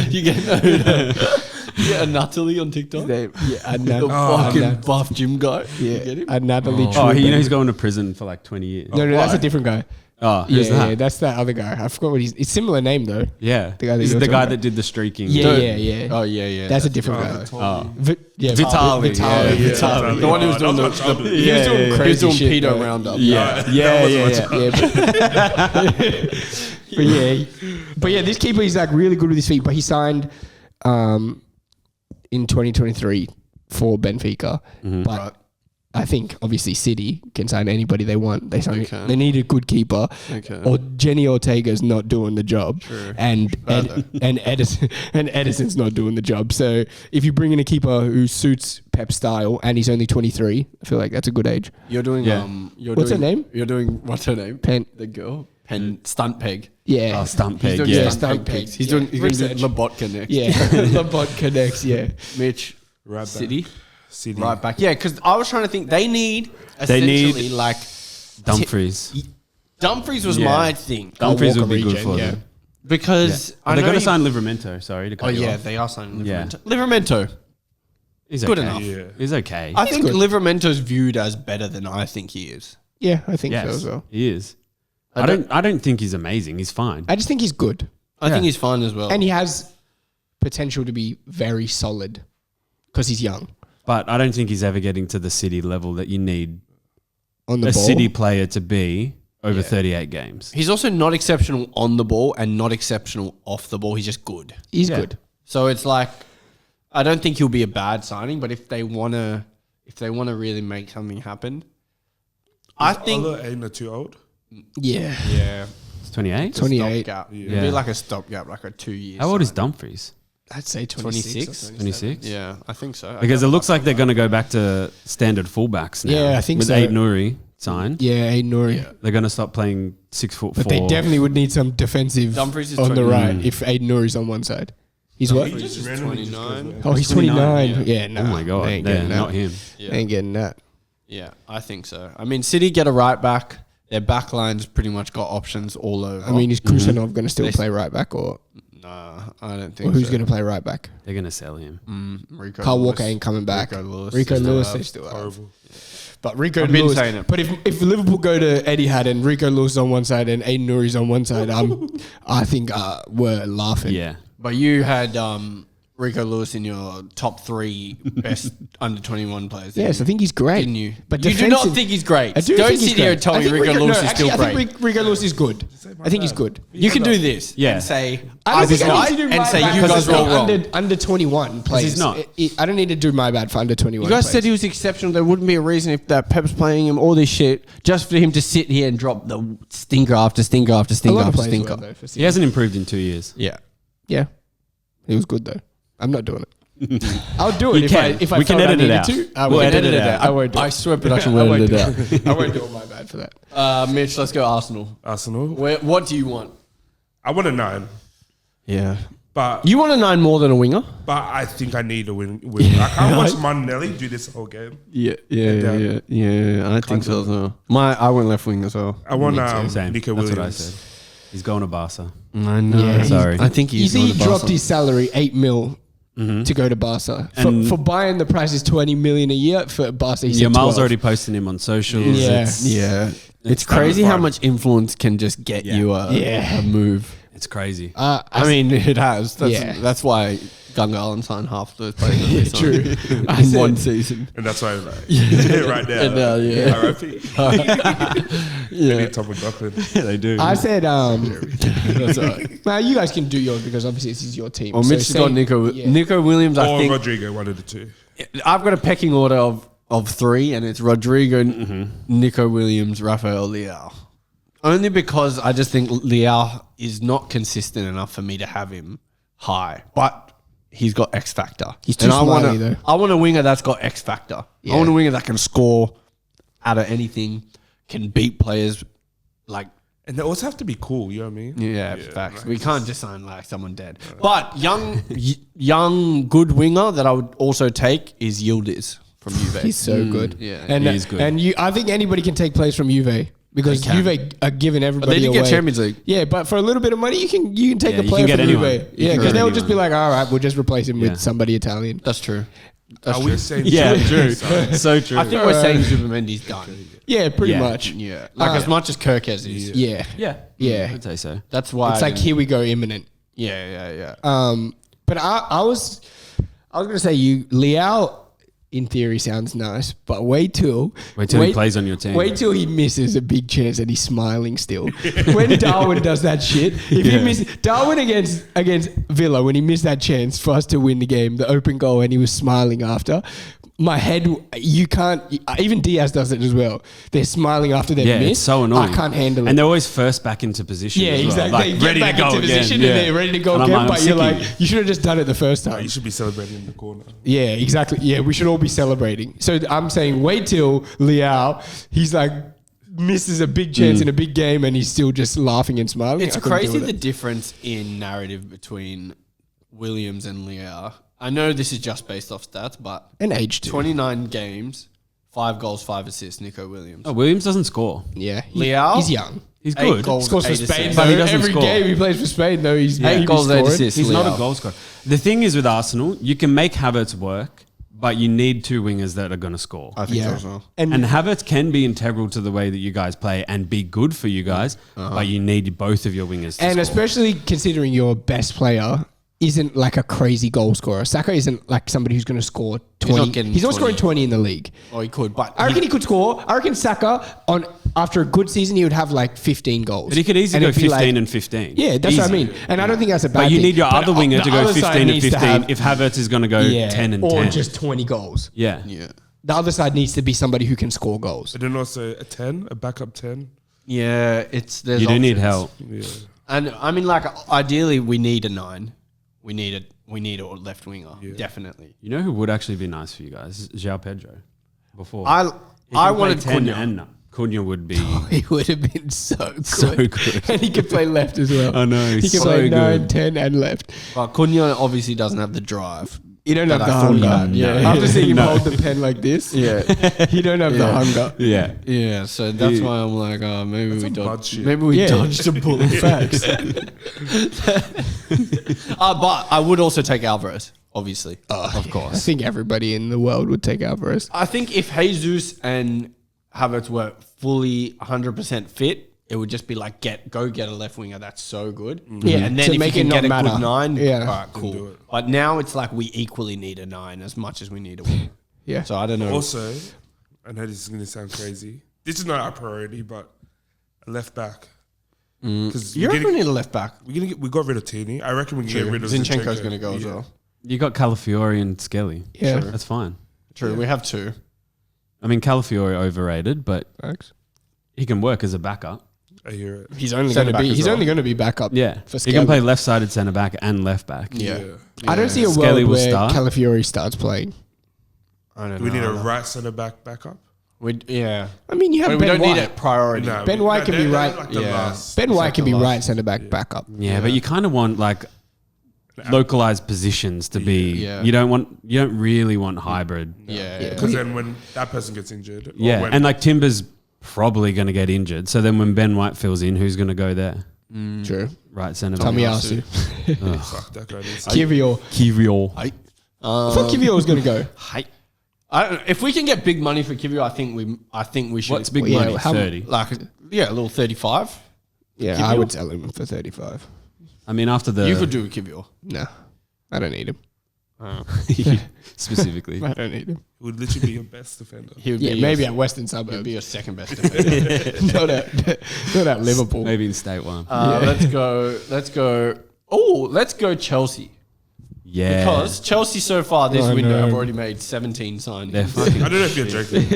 you get a Natalie on TikTok? yeah, The fucking buff gym guy. You get him? Anatoly Oh, Truben. he's going to prison for like 20 years. no, that's Why? a different guy. Oh, who's Yeah, that? that's that other guy. I forgot what he's. It's similar name though. Yeah, The guy that Is it you're the talking guy about. that did the streaking? Yeah, Dude. yeah. Oh, yeah. That's a different guy. Oh. Yeah, Vitali, Vitali. yeah. Vitali. The one who was doing that the, was my childhood. he was doing yeah. crazy He was doing pedo pedo roundup. Yeah. But yeah, this keeper is like really good with his feet. But he signed in 2023 for Benfica. But I think obviously City can sign anybody they want. They need a good keeper. Okay. Or Jenny Ortega's not doing the job, True. and Edison's not doing the job. So if you bring in a keeper who suits Pep's style and he's only 23, I feel like that's a good age. You're doing, Yeah. What's her name? You're doing, what's her name? Pen. The girl? Stunt peg. Yeah. Oh, stump He's peg. doing Yeah. stunt peg pigs. He's doing, he's going to Research. do Lobotka next. Yeah. Lobotka next. Yeah. Mitch, Right back. City, City. right back. Yeah, because I was trying to think, they need They need- essentially like, Dumfries. Dumfries was Yeah. my thing. Dumfries Walker would be good regen, for yeah. them. Because I They're know going to you- sign Livramento. Sorry to cut Oh, you yeah, off. they are signing Yeah. Livramento. Livramento. He's Good okay. enough. Yeah. He's okay. I think good. Livramento's viewed as better than I think he is. Yeah, I think so Yes, as well. he is. I I don't think he's amazing. He's fine. I just think he's good. I think he's fine as well. And he has potential to be very solid because he's young But I don't think he's ever getting to the City level that you need on the a ball. City player to be over 38 games. He's also not exceptional on the ball and not exceptional off the ball. He's just good. He's Yeah. good. So it's like, I don't think he'll be a bad signing, but if they want to really make something happen, I think, Ola ain't too old. Yeah. yeah, He's 28? 28. stopgap. Yeah. It'd be like a stopgap, like a 2 years. How old is Dumfries? I'd say 26. 26? 26? Yeah, I think so. Because it looks like they're going to go back to standard fullbacks now. Yeah, I think with so. Aid Nouri signed. Yeah, Aid Nouri. They're going to stop playing 6'4". But they definitely would need some defensive Dumfries is on the 20. right if Aid Nouri's on one side. He's what? He just randomly just goes 29. there. Oh, he's 29. Yeah, no. Oh my God. They ain't Yeah, getting that. not him. Yeah. They ain't getting that. Yeah, I think so. I mean, City get a right back. Their back line's pretty much got options all over. I mean, is Krusenov going to still play right back or nah, I don't think or who's so. going to play right back? They're going to sell him. Rico Carl Lewis. Walker ain't coming back. Rico Lewis. Rico is Lewis, still they out. still have. Horrible. But Rico I've been Lewis. saying it. But if Liverpool go to Etihad and Rico Lewis on one side and Aiden Nouri's on one side, I think we're laughing. Yeah. But you had Rico Lewis in your top 3 best under 21 players. didn't Yes, you? I think he's great. Didn't you? But you do not defensive- think he's great. I do Don't think he's sit here great. and tell I me think Rico Lewis is actually, still great. I think Rico Lewis is good. I think he's good. You can do this Yeah. and say, I don't think was I right need to do and my say bad you for guys are all wrong. under 21 players. he's not. I don't need to do my bad for under 21 You guys players. said he was exceptional. There wouldn't be a reason if that Pep's playing him all this shit just for him to sit here and drop the stinker after stinker after a stinker lot of after players stinker. were, though, for He hasn't improved in 2 years. Yeah. Yeah, he was good though. I'm not doing it. I'll do it You if can. I We can felt I edit it needed out. to. I We'll won't edit it out. I won't do it. I swear production I will won't edit do it out. it. I won't do all my bad for that. Mitch, let's go Arsenal. Arsenal. What do you want? I want a 9, Yeah. but You want a 9 more than a winger? I think I need a win. I can't watch Martinelli do this whole game. Yeah, I think so as well. I went left wing as well. I want Same. Nico That's Williams. what I said. He's going to Barca. I know. Yeah, Sorry. I think You he's see, he going to dropped Barca. his salary 8 mil to go to Barca. And- For Bayern, the price is 20 million a year. For Barca, he said Yamal's 12. already posting him on socials. Yeah. It's crazy how much influence can just get Yeah. you a move. It's crazy. I mean, it has. Yeah. That's why Gunga signed half those players that they signed True. in one season. And that's why, right there. And, yeah. RIP. Yeah. They need Tom McLaughlin. they do. I said, That's all right. now you guys can do yours because obviously this is your team. Well, So Mitch has got say- Nico. yeah. Nico Williams, I Or think. Rodrigo, one of the two. I've got a pecking order of 3, and it's Rodrigo, Nico Williams, Rafael Leao. Only because I just think Leao is not consistent enough for me to have him high, but he's got X factor. He's too smiley, though. I want a winger that's got X factor. Yeah. I want a winger that can score out of anything, can beat players like. And they also have to be cool, you know what I mean? Yeah, facts. We can't just sign like someone dead. But young good winger that I would also take is Yildiz from Juve. He's so good. Yeah, and he is good. And I think anybody can take plays from Juve because They can. Juve are giving but everybody they didn't away. get Champions League. Yeah, but for a little bit of money, you can take Yeah, a you player can from get anyone. Juve. You Yeah, can because get they'll just be anyone. like, all right, we'll just replace him Yeah. with somebody Italian. That's true. Are we saying Yeah, true. Sorry. So true. I think we're saying Zubimendi's done. Yeah, pretty Yeah. much. Yeah, like as much as Kirkes is. Yeah. yeah. Yeah. I'd say so. That's why It's like, here we go, imminent. Yeah. But I was gonna say Leao in theory sounds nice, but wait till he plays on your team. Wait till he misses a big chance and he's smiling still. When Darwin does that shit, if he misses Darwin against Villa, when he missed that chance for us to win the game, the open goal, and he was smiling after. My head, you can't. Even Diaz does it as well. They're smiling after they Yeah, miss. it's so annoying. I can't handle it. And they're always first back into position. Yeah, as well. exactly. Like, They get ready back to go into position again. and they're ready to go And I'm again. like, But you're I'm like, sick you should have just done it the first No, time. you should be celebrating in the corner. Yeah, exactly. Yeah, we should all be celebrating. So I'm saying, wait till Leao, he's like misses a big chance in a big game, and he's still just laughing and smiling. It's I couldn't deal crazy with the it. difference in narrative between Williams and Leao. I know this is just based off stats, but And age too. 29 games, 5 goals, 5 assists. Nico Williams. Oh, Williams doesn't score. Yeah, Leao? he's young. He's 8 good. goals, Scores for 8 Spain, assists. But he though. doesn't Every score. game he plays for Spain, though, he's 8 goals, 8 scoring. assists. He's not Leao. a goal scorer. The thing is with Arsenal, you can make Havertz work, but you need 2 wingers that are going to score. I think Yeah, so as well. And Havertz can be integral to the way that you guys play and be good for you guys, but you need both of your wingers to And score. especially considering your best player isn't like a crazy goal scorer. Saka isn't like somebody who's going to score 20. He's not scoring 20 in the league. Oh, he could, but I reckon he could score. I reckon Saka after a good season he would have like 15 goals. But he could easily And go it'd be 15 like- and 15. Yeah, that's what I Easy. mean. And I don't think that's a bad But thing. you need your other winger the to go other side 15 and needs to 15 have- if Havertz is going to go 10 and or 10. just 20 goals. Yeah. The other side needs to be somebody who can score goals. But then also a 10, a backup 10. yeah, there's You do need options. help. Yeah. And I mean, like, ideally, we need a 9. We need a left winger, definitely. You know who would actually be nice for you guys? João Pedro. Before. I He can wanted play 10 Cunha. and Cunha would be He would have been so good. so good. And he could play left as well. I know, He he's can so play 9, good. 10 and left. But Cunha obviously doesn't have the drive. You don't have That the I thought he hunger. had, yeah. After seeing him No. hold the pen like this, Yeah, you don't have the Yeah. hunger. Yeah. yeah. So that's Yeah. why I'm like, oh, maybe we some bud dodged. shit. Maybe we Yeah. dodged a bullet. Facts. But I would also take Alvarez, obviously, of I course. think everybody in the world would take Alvarez. I think if Jesus and Havertz were fully 100% fit, it would just be like go get a left winger that's so good. Yeah, and then to if make you it can not get a matter. good 9, Yeah. all right, do cool. it. But now it's like we equally need a 9 as much as we need a winger. Yeah. So I don't know. Also, I know this is going to sound crazy. This is not our priority, but a left back. Because You reckon we need a left back? we got rid of Tini. I reckon we can get rid of Zinchenko's going to go as well. You got Calafiori and Skelly. Yeah. That's fine. True, we have 2. I mean, Calafiori overrated, but Thanks. he can work as a backup. I hear it. He's only Centre going to back be. as He's well. only going to be backup. Yeah. For He can Skelly. play left-sided centre back and left back. Yeah. I don't see a Skelly world will where start. Calafiori starts playing. I don't Do we know. need a right centre back backup? Yeah. I mean, you have But Ben we don't White. need it priority. No, Ben White can be they're right. Like the Yeah. last. Ben White can be last. right centre back backup. Yeah, but you kind of want like localized positions to be. Yeah. You don't really want hybrid. Yeah. Because then when that person gets injured, or Yeah, when, and like Timber's probably going to get injured. So then when Ben White fills in, who's going to go there? True. Right centre back. Tomiyasu. fuck that guy. Needs to- Kivior. Kivior. I thought Kivior was going to go. I don't know. If we can get big money for Kivio, I think we should. What's big Well, yeah, money? how- 30. Like, yeah, a little 35. Yeah, I would sell him for 35. I mean, after the You could do a Kivio. No, I don't need him. specifically. I don't need him. He would literally be your best defender. He would Yeah, be maybe your, at Western he would Suburbs. be your second best defender. not at Liverpool. Maybe in state one. Let's go. Oh, let's go Chelsea. Yeah. Because Chelsea so far this Oh, window no. have already made 17 signings. They're fucking. I don't know if you're joking.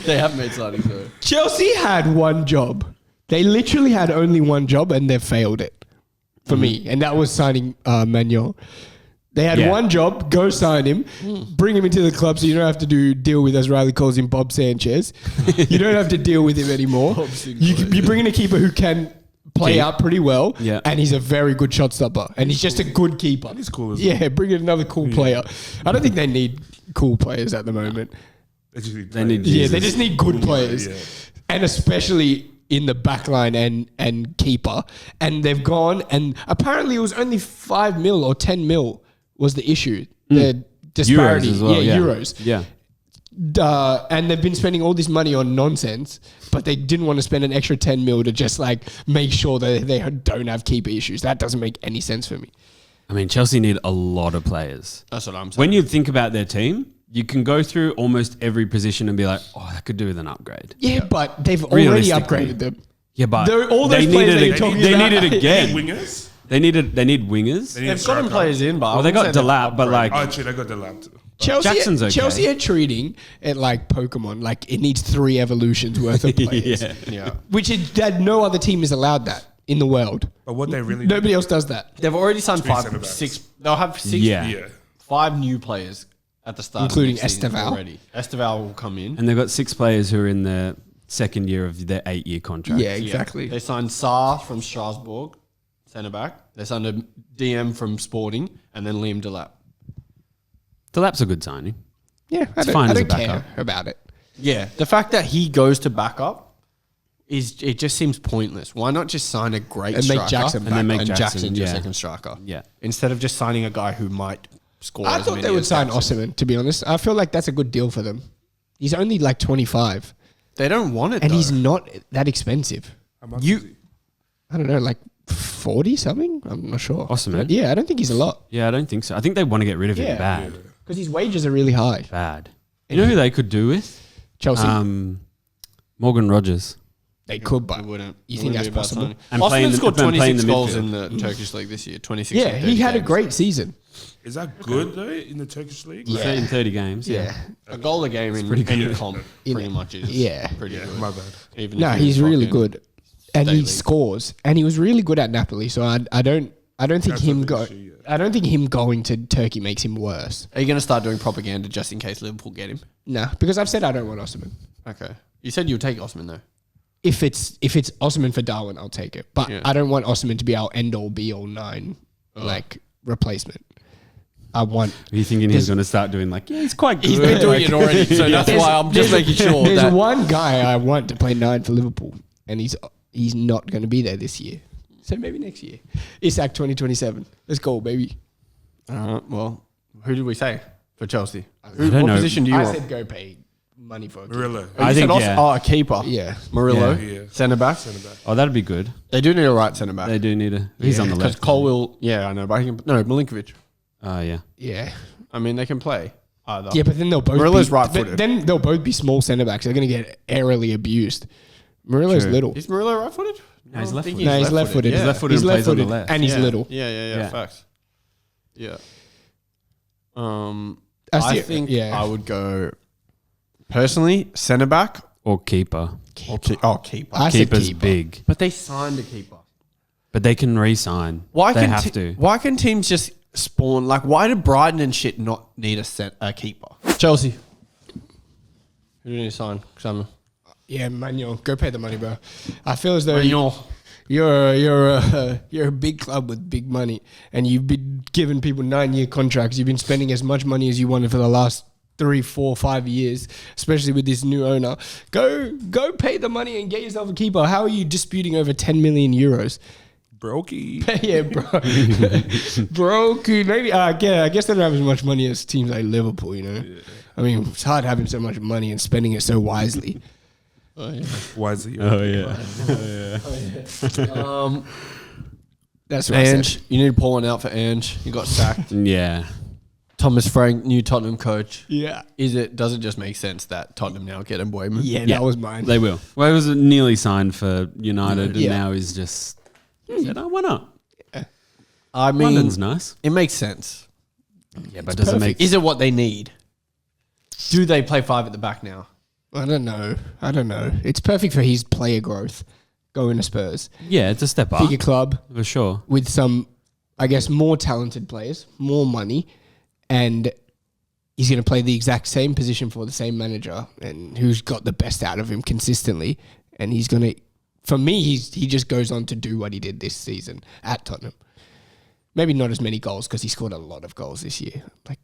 They have made signings though. Chelsea had one job. They literally had only one job and they've failed it for me. And that was signing Manuel. They had Yeah. one job, go sign him, bring him into the club so you don't have to deal with, as Riley calls him, Bob Sanchez. You don't have to deal with him anymore. You bring in a keeper who can play Keep. out pretty well, Yeah. and he's a very good shot stopper, and he's just a good keeper. He's cool as Yeah, bring in another cool player. I don't think they need cool players at the moment. They need Yeah, Jesus. they just need good players, Yeah. and especially in the back line and keeper. And they've gone, and apparently it was only 5 mil or 10 mil was the issue. The disparity, Euros as well. Yeah, euros. Yeah. And they've been spending all this money on nonsense, but they didn't want to spend an extra 10 mil to just like make sure that they don't have keeper issues. That doesn't make any sense for me. I mean, Chelsea need a lot of players. That's what I'm saying. When you think about their team, you can go through almost every position and be like, oh, that could do with an upgrade. Yeah, but they've already Realistically. upgraded them. Yeah, but All those players that you're talking they about- need it again. Wingers? They need wingers. They need They've gotten players in, but Well, they got Delap, but like, Oh, shit, I got the lap too. Jackson's okay. Chelsea are treating it like Pokemon, like it needs 3 evolutions worth of players. yeah. That no other team is allowed that in the world. But what they really Nobody else does that, they've already signed Three centre-backs. 6. They'll have 6, Yeah. 5 new players at the start, Including of next season Esteval. already. Esteval will come in. And they've got 6 players who are in the second year of their 8-year contract. Yeah, exactly. They signed Sarr from Strasbourg, centre back. They signed a DM from Sporting, and then Liam Delap. Delap's a good signing. Yeah, I don't, fine I as a don't care backup. about it. Yeah, the fact that he goes to backup it just seems pointless. Why not just sign a great And striker make Jackson And then make and Jackson, your yeah. second striker? Yeah. Instead of just signing a guy who might score. I as thought many they would as sign Jackson. Osimhen, to be honest. I feel like that's a good deal for them. He's only like 25, They don't want it, and though. he's not that expensive. How much is he? I don't know, like 40 something? I'm not sure. Osimhen? Yeah, I don't think he's a lot. Yeah, I don't think so. I think they want to get rid of him Yeah. bad. Because his wages are really high. Bad. You know who they could do with? Chelsea, Morgan Rogers. they could, but It wouldn't. you It think wouldn't that's be a bad possible? signing. And Osimhen playing the- scored and playing 26 the goals midfield. in the Turkish league this year. 26. Yeah, in he 30 had a games. great season. Is that good though in the Turkish league? Yeah. In 30 games. Yeah. A goal a game in pretty any good. comp pretty much is Yeah. pretty Yeah, good. my bad. Even No, if you he's really fucking- good, and State he league. scores. And he was really good at Napoli. So I don't think That's him not the go. issue, yeah. I don't think him going to Turkey makes him worse. Are you going to start doing propaganda just in case Liverpool get him? No, because I've said I don't want Osimhen. Okay. You said you'll take Osman though. If it's Osimhen for Darwin, I'll take it. But Yeah. I don't want Osimhen to be our end all be all 9 like replacement. I want. Are you thinking he's going to start doing like, yeah, he's quite good. He's been doing it already, so that's There's- why I'm just there's- making sure There's that one guy I want to play 9 for Liverpool, and he's not going to be there this year. So maybe next year. Isak 2027. Let's go, baby. well, who did we say for Chelsea? don't What know. position do you I want? said go pay money for a keeper. Murillo. Oh, you I said think, Os- yeah. Oh, a keeper. Yeah. Murillo, Yeah. centre back. Oh, that'd be good. They do need a right centre back. They do need a. He's on the Because left. Cole will. Yeah, I know, but he can. No, Milinkovic. Oh, yeah. Yeah. I mean, they can play either. Yeah, but then they'll both Murillo's be right-footed. Then they'll both be small centre backs. They're going to get airily abused. Murillo's True. little. Is Murillo right-footed? No, he's I don't think left-footed. No, he's left-footed. Yeah. He's left-footed and plays on the left. and he's Yeah. little. Yeah. Yeah. Facts. Yeah. That's I the- think yeah. I would go personally centre back Or keeper. or keeper. I said Keeper's keeper. big. But they signed a keeper. But they can re-sign. Why they can have to. Why can teams just spawn like? Why do Brighton and shit not need a keeper? Chelsea. Who do you need to sign? Samuel. Yeah, Manuel, go pay the money, bro. I feel as though Manuel. you're a big club with big money, and you've been giving people 9-year contracts. You've been spending as much money as you wanted for the last 3, 4, 5 years, especially with this new owner. Go pay the money and get yourself a keeper. How are you disputing over 10 million euros? Brokey. Yeah, bro. Brokey. Maybe, I guess they don't have as much money as teams like Liverpool, you know? Yeah. I mean, it's hard having so much money and spending it so wisely. Wisely. Oh, yeah. That's what I said. Ange. You need to pull one out for Ange. You got sacked. Yeah. Thomas Frank, new Tottenham coach. Yeah. Does it just make sense that Tottenham now get Mbeumo? Yeah, Yeah. that was mine. They will. Well, it was nearly signed for United, and Yeah. now he's just said, "Oh, why not?" I mean, London's nice. it makes sense. Yeah, but does it make... Is it what they need? Do they play 5 at the back now? I don't know. It's perfect for his player growth. Going to Spurs. Yeah, it's a step up. Bigger club For sure. with some, I guess, more talented players, more money, and he's going to play the exact same position for the same manager and who's got the best out of him consistently. And he's going to, for me, he just goes on to do what he did this season at Tottenham. Maybe not as many goals because he scored a lot of goals this year. Like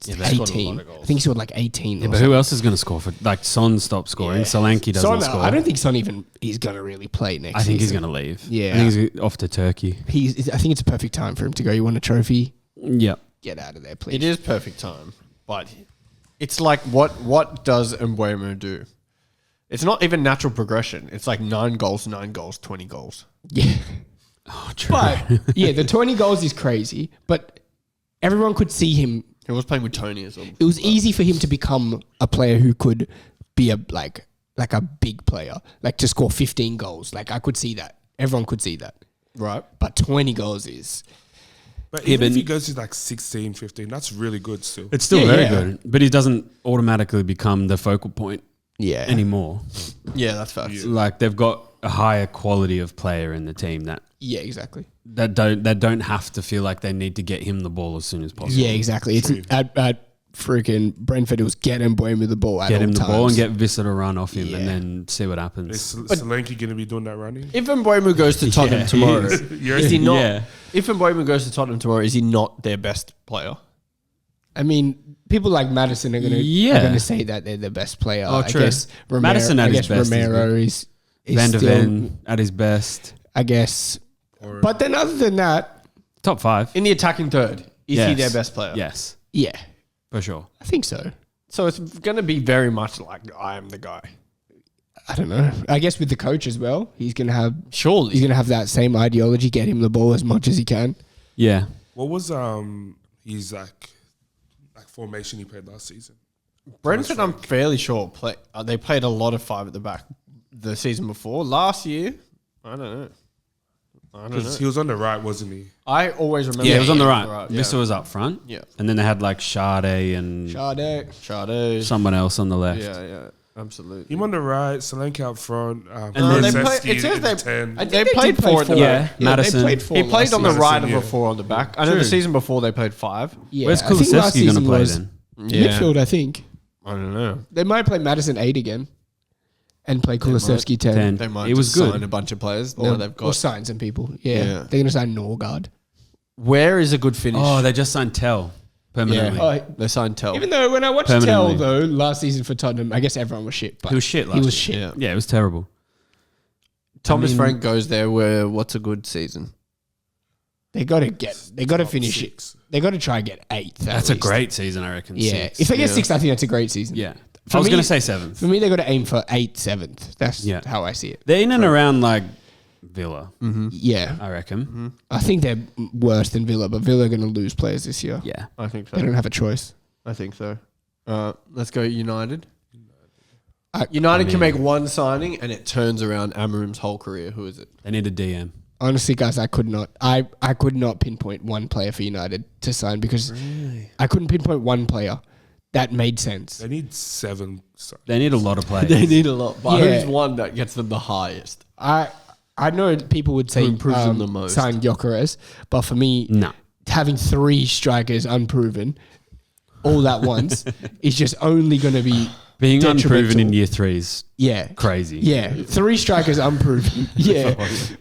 Yeah, they scored a 18. lot of goals. I think he scored like 18. Yeah, but who else is going to score for... Like, Son stopped scoring. Solanke doesn't score. I don't think Son even is going to really play next season. I think he's going to leave. Yeah. I think he's off to Turkey. I think it's a perfect time for him to go. You want a trophy? Yeah. Get out of there, please. It is perfect time, but it's like what does Mbeumo do? It's not even natural progression. It's like 9 goals, 20 goals. Yeah. Oh, true. But, yeah, the 20 goals is crazy, but everyone could see him. He was playing with Tony as well. It was easy for him to become a player who could be a big player, like to score 15 goals. Like, I could see that. Everyone could see that. Right. But 20 goals is... But even if he goes to like 16, 15, that's really good still. It's still Yeah, very yeah. good, but he doesn't automatically become the focal point Yeah. anymore. Yeah, that's facts. Like, they've got a higher quality of player in the team Yeah, exactly. that don't have to feel like they need to get him the ball as soon as possible. Yeah, exactly. It's at freaking Brentford, it was get Mbeumo the ball at Get all him the times. ball and get Vista to run off him Yeah. and then see what happens. Is Solanke going to be doing that running? If Mbeumo goes to Tottenham Yeah, he tomorrow, is. is he not? Yeah. If Mbeumo goes to Tottenham tomorrow, is he not their best player? I mean, people like Madison are going Yeah. to say that they're the best player. Oh, true. I guess Madison at his best is Romero is Van der still, Ven at his best. I guess. But then other than that, Top 5. In the attacking third, is he Yes. their best player? Yes, yeah, for sure. I think so. So it's going to be very much like I am the guy. I don't know. I guess with the coach as well, he's going to have Surely. that same ideology, get him the ball as much as he can. Yeah. What was his like formation he played last season? Brentford, I'm fairly sure, they played a lot of 5 at the back the season before. Last year, I don't know. Because he was on the right, wasn't he? I always remember. Yeah, he was on the him right. Vista was up front. Yeah. And then they had like Sade and Sade. someone else on the left. Yeah, absolutely. Him on the right, Solanke out front. then they Kulusevski play, it says in they, 10. they they played did play 4 at the four. back. Yeah, Madison. They played four He played on the Madison, right of yeah. a 4 on the back. I know True. the season before they played 5. Yeah, Where's I think last Kulusevski going to season play was then? midfield, I think. I don't know. They might play Madison 8 again and play Kulusevski 10. 10. They might It was just good. sign a bunch of players. Or, Now they've or got. sign some people. Yeah. Yeah. They're going to sign Norgard. Where is a good finish? Oh, they just signed Tell permanently. Oh, They signed Tell. even though when I watched Permanently. Tell, though, last season for Tottenham, I guess everyone was shit. But He was shit last He was year. shit. Yeah. Yeah, it was terrible. Thomas I mean- Frank goes there where what's a good season? They got to finish it. They got to try and get 8th. That's a great season, I reckon. Yeah. 6. If they get Yeah. 6th, I think that's a great season. Yeah. For I was me- going to say 7th. For me, they got to aim for 8th, 7th. That's Yeah. how I see it. They're in and around like Villa, Yeah. I reckon. I think they're worse than Villa, but Villa are going to lose players this year. Yeah. I think They don't have a choice. I think so. Let's go United. I United mean- can make one signing and it turns around Amarim's whole career. Who is it? They need a DM. Honestly, guys, I could not pinpoint one player for United to sign because I couldn't pinpoint one player that made sense. They need 7. Sorry. They need a lot of players. They need a lot. But Yeah. who's one that gets them the highest? I know people would say Who improves them the most? sign Gyökeres, but for me, No. having 3 strikers unproven all at once is just only going to be Being unproven detrimental. in year 3 is Yeah. crazy. Yeah, 3 strikers unproven. Yeah,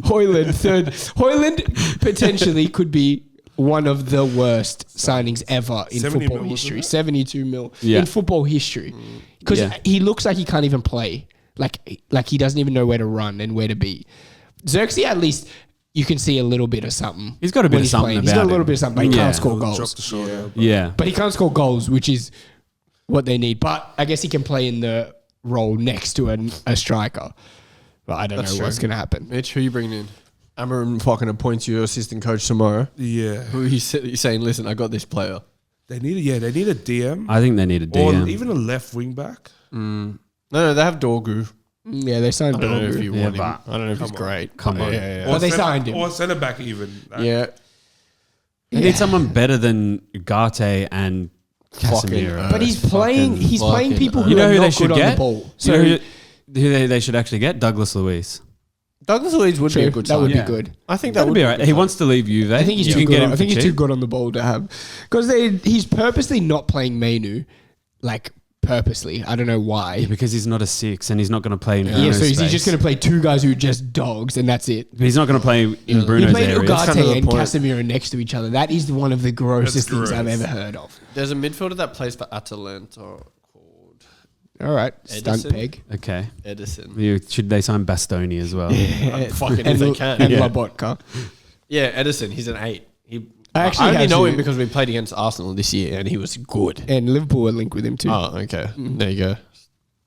Højlund third. Højlund potentially could be one of the worst signings ever in 70 football mil, wasn't history. it? 72 mil Yeah. in football history, because Yeah. he looks like he can't even play. Like he doesn't even know where to run and where to be. Xerxes, at least you can see a little bit of something. He's got a bit when of he's something playing. about He's got a little him. bit of something, but he Yeah. can't score Drop goals. the shoulder. Yeah. But he can't score goals, which is what they need. But I guess he can play in the role next to a striker. But I don't That's know true. what's going to happen. Mitch, who are you bringing in? Amarim fucking appoints you your assistant coach tomorrow. Yeah. Who he's saying, listen, I got this player. They need a DM. I think they need a Or DM. even a left wing back. No, they have Dorgu. Yeah, they signed I don't know if Dorgu. you Yeah, want him. but I don't know if he's come on. great. Come on. Yeah. But they signed him. Or centre back even. Like, Yeah. They need someone better than Ugarte and Casemiro. But he's playing people who You know are who they not should good on the get? ball. So you know who they should actually get? Douglas Luiz. Douglas Luiz would be a good that would signing. be good. I think that That'd would be a alright. good He signing. wants to leave Juve. I think he's You too can get good. him I think for he's too cheap. good on the ball to have because he's purposely not playing Mainu, like purposely. I don't know why. Because he's not a 6 and he's not going to play in Yeah, Bruno's so he's space. just going to play two guys who are just dogs, and that's it. He's not going to play in He Bruno's played area. Ugarte kind of the and point. Casemiro next to each other. That is one of the grossest things I've gross. ever heard of. There's a midfielder that plays for Atalanta called All right, stunt Edison? peg. Okay. Edison. Should they sign Bastoni as well? Fucking and if they can. and Yeah. Lobotka. Yeah, Edison. He's an 8. I actually only have know to- him because we played against Arsenal this year, and he was good. And Liverpool will link with him too. Oh, okay. There you go.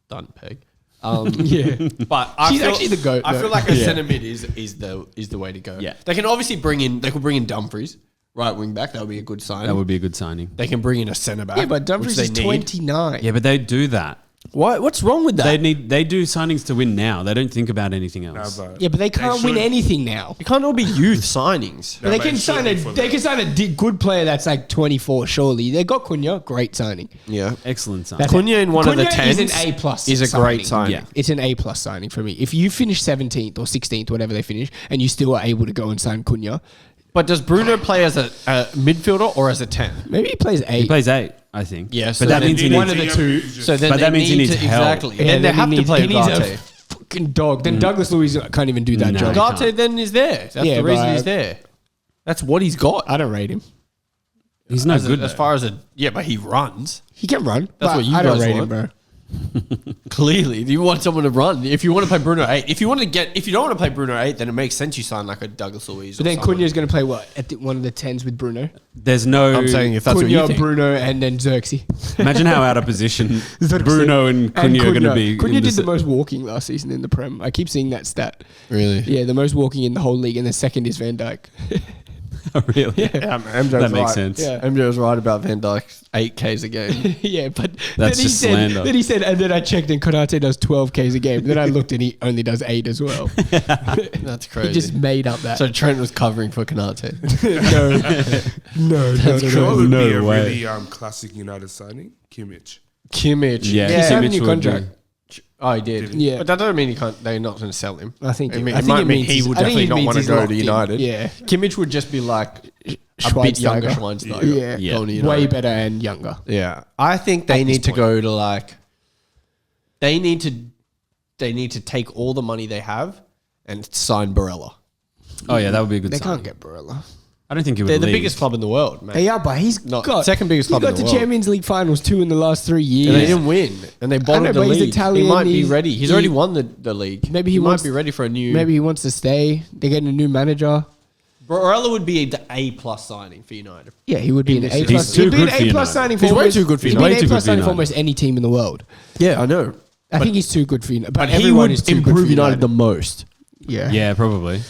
Done, peg. Yeah. But I She's feel, actually the GOAT, I though. feel like a centre mid is the way to go. Yeah. They can obviously bring in Dumfries, right wing back. That would be a good sign. That would be a good signing. They can bring in a centre back. Yeah, but Dumfries which is they need. 29. Yeah, but they do that. What's wrong with that? They do signings to win now. They don't think about anything else. Yeah, but they can't win should. anything now. it can't all be youth signings. But they but can it should sign be for they them. can sign a good player that's like 24. Surely they got Cunha, great signing. Yeah. Excellent sign. That's Cunha in one of the Cunha is 10s an A plus. is a great signing. Yeah. It's an A plus signing for me. If you finish 17th or 16th, whatever they finish, and you still are able to go and sign Cunha, But does Bruno play as a midfielder or as a 10? maybe he plays 8. He plays 8, I think. Yeah, so but that then means he he one needs of the two. So then But they that means he need needs to, help. exactly. Yeah, then they have to play he needs a Ugarte. fucking dog. Then Douglas Luiz can't even do that No. job. Ugarte- Ugarte then is there. That's Yeah, the reason but- he's there. That's what he's got. I don't rate him. He's no as, good. as though. far as but he runs. He can run. That's but what you I don't guys rate him, want. bro. Clearly, you want someone to run. If you want to play Bruno 8, if you don't want to play Bruno 8, then it makes sense you sign like a Douglas Luiz. But then Cunha's going to play what at one of the 10s with Bruno. There's no. I'm saying if that's what you Cunha, think. Bruno, and then Xerxes. Imagine how out of position Bruno and Cunha are going to be. Cunha in did this- the most walking last season in the Prem. I keep seeing that stat. Really? Yeah, the most walking in the whole league, and the second is Van Dijk. Really? MJ's That makes right. sense. Yeah. MJ was right about Van Dijk's 8Ks a game. Yeah, but That's then just slander. Then he said, and then I checked, and Konate does 12 Ks a game. Then I looked, and he only does 8 as well. That's crazy. He just made up that. So Trent was covering for Konate. no. What would No be a way. really classic United signing? Kimmich. Kimmich. Yeah, He's having a Kimmich new would contract. be- Oh, he did. Yeah. But that doesn't mean they're not going to sell him. I think I mean, I it think might it mean means he he's- would I think definitely it not means want to he's go locked to in. United. Yeah. Kimmich would just be like a bit Schweinsteiger. younger Schweinsteiger. Yeah. Yeah. going to United. Way better and younger. Yeah, I think they At this need to point. go to like. They need to take all the money they have and sign Barella. Oh yeah, that would be a good. They sign. can't get Barella. I don't think he would. They're the leave. biggest club in the world, man. Yeah, but he's Not- got second biggest club He in got the to world. Champions League finals 2 in the last 3 years. And they didn't win, and they bottled know, the but he's league. Italian, He might be he's- ready. He's he- already won the league. Maybe he he might wants- be ready for a new. Maybe he wants to stay. They're getting a new manager. Barella would be the A plus signing for United. Yeah, he would be an A He's plus. too He'd be good an for A plus United. signing for He's way almost, too good for he'd United. be Way an too A good plus for signing for United. almost any team in the world. Yeah, I know. I think he's too good for United. But But he everyone would is too good improve for United the most Yeah. Yeah, probably.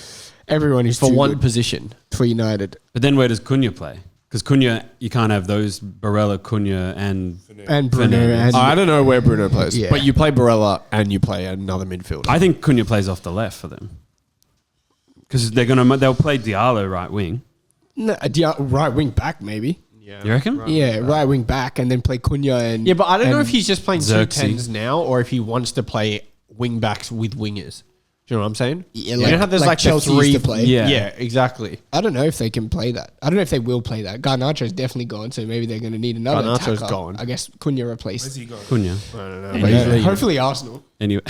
Everyone is for too one good position. for United. But then where does Cunha play? Because Cunha, you can't have those Barella, Cunha, and And Bruno Fernandes. and I don't know where Bruno plays, Yeah. but you play Barella and you play another midfielder. I think Cunha plays off the left for them. Because they'll play Diallo right wing. no, right wing back maybe. yeah. You reckon? Yeah, right wing back and then play Cunha and Yeah, but I don't know and if he's just playing Xerxes. 2 10s now or if he wants to play wing backs with wingers. Do you know what I'm saying? Yeah, you like- know how there's like like the Chelsea used 3 to play. Yeah. Yeah, exactly. I don't know if they can play that. I don't know if they will play that. Garnacho's definitely gone, so maybe they're going to need another Garnacho's attacker. gone. I guess Cunha Where's replaced. he going? Cunha. I don't know. Anyway. Hopefully Arsenal. Anyway.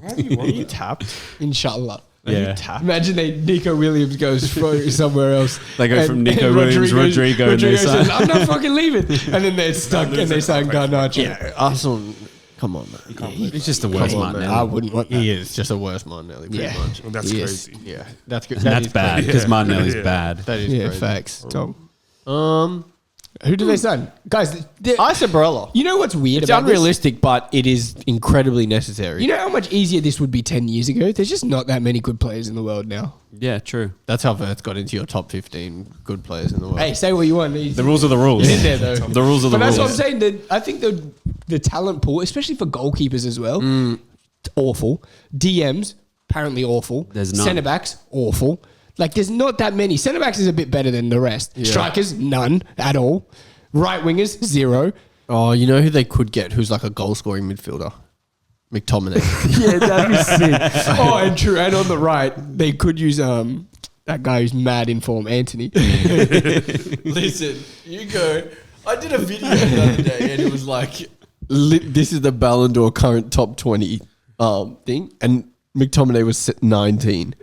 Why do you want that? tapped. Inshallah. Yeah. Imagine Nico Williams goes somewhere else. They go from Nico Williams, Rodrigo, and they says, sign- I'm not fucking leaving. And then they're stuck and they sign Garnacho. Yeah, Arsenal. Come on, man. He's just the worst Come on, Martinelli. man. I wouldn't want that. He is just a worse Martinelli, pretty Yeah. much. Well, that's He is. crazy. Yeah, that's good. And that's bad because Martinelli's bad. That is Yeah, crazy. facts. Tom. Who Who do they sign? Guys, I said Barella. you know what's weird It's about this? unrealistic, but it is incredibly necessary. You know how much easier this would be 10 years ago? There's just not that many good players in the world now. Yeah, true. That's how Verts got into your top 15 good players in the world. Hey, say what you want. The rules are the rules. He's in there, though. The rules are the But that's rules. what I'm saying. That I think the talent pool, especially for goalkeepers as well, awful. DMs, apparently awful. There's none. Centre backs, awful. Like, there's not that many. Centre backs is a bit better than the rest. Strikers, none at all. Right wingers, 0. Oh, you know who they could get? Who's like a goal scoring midfielder? McTominay. Yeah, that'd be sick. Oh, and true. And on the right, they could use that guy who's mad in form, Anthony. Listen, you go. I did a video the other day, and it was like, this is the Ballon d'Or current top 20 thing, and McTominay was 19.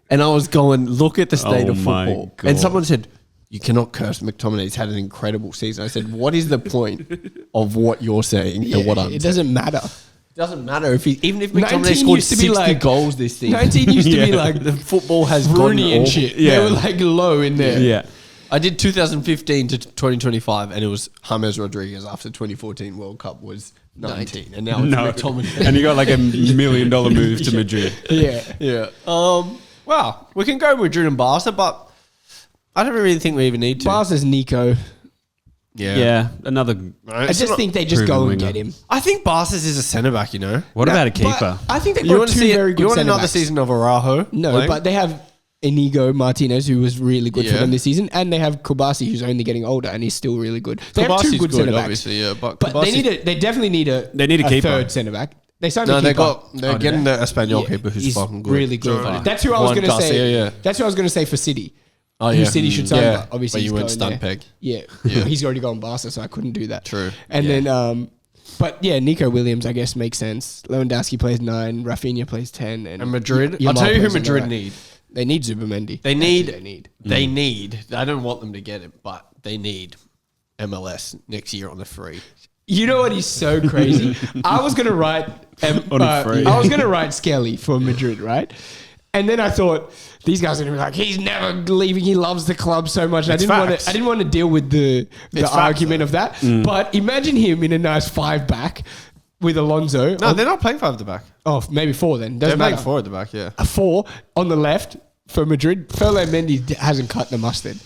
And I was going, look at the state of football. And someone said, you cannot curse McTominay. He's had an incredible season. I said, what is the point of what you're saying and what I'm saying? It doesn't matter. It doesn't matter even if McTominay scored 60 goals this season. 19 used to be like the football has Rooney gone and shit. They were like low in there. Yeah. I did 2015 to 2025, and it was James Rodriguez after 2014 World Cup was 19, and now it's McTominay. And you got like $1 million move to Madrid. Yeah. Well, we can go Madrid and Barca, but I don't really think we even need to. Barca's Nico. Yeah. Another. I just think they just go and get him. I think Barca's is a centre back. You know. What about a keeper? I think they've You got want to two see very good You want centre another backs. season of Araujo? No, playing? but they have Inigo Martinez, who was really good for Yeah. them this season, and they have Kubasi, who's only getting older, and he's still really good. They have two Kubasi's good centre backs. obviously, yeah, but But they definitely need a keeper. third centre back. They signed No, a keeper. they're getting the Espanol Yeah, keeper who's he's fucking good. really good. Jordi. That's who I was Juan going to say. Garcia, yeah. That's who I was going to say for City. Oh Who yeah, City should sign, but obviously but he's you went going stunt there. peg. Yeah. Yeah. He's already gone Barca, so I couldn't do that. True. And Yeah. then, but yeah, Nico Williams, I guess, makes sense. Lewandowski plays 9, Rafinha plays 10, and Madrid. Yamal I'll tell you who plays on the Madrid right. need. They need Zubimendi. They Actually, need. They need. I don't want them to get it, but they need MLS next year on the free. You know what is so crazy? I was gonna write I was gonna write Skelly for Madrid, right? And then I thought these guys are gonna be like, he's never leaving. He loves the club so much. I didn't want to deal with the argument of that. But imagine him in a nice 5-back with Alonso. No, they're not playing 5 at the back. Oh, maybe 4 then. They're Doesn't playing matter. 4 at the back. Yeah. A 4 on the left for Madrid. Ferland Mendy hasn't cut the mustard.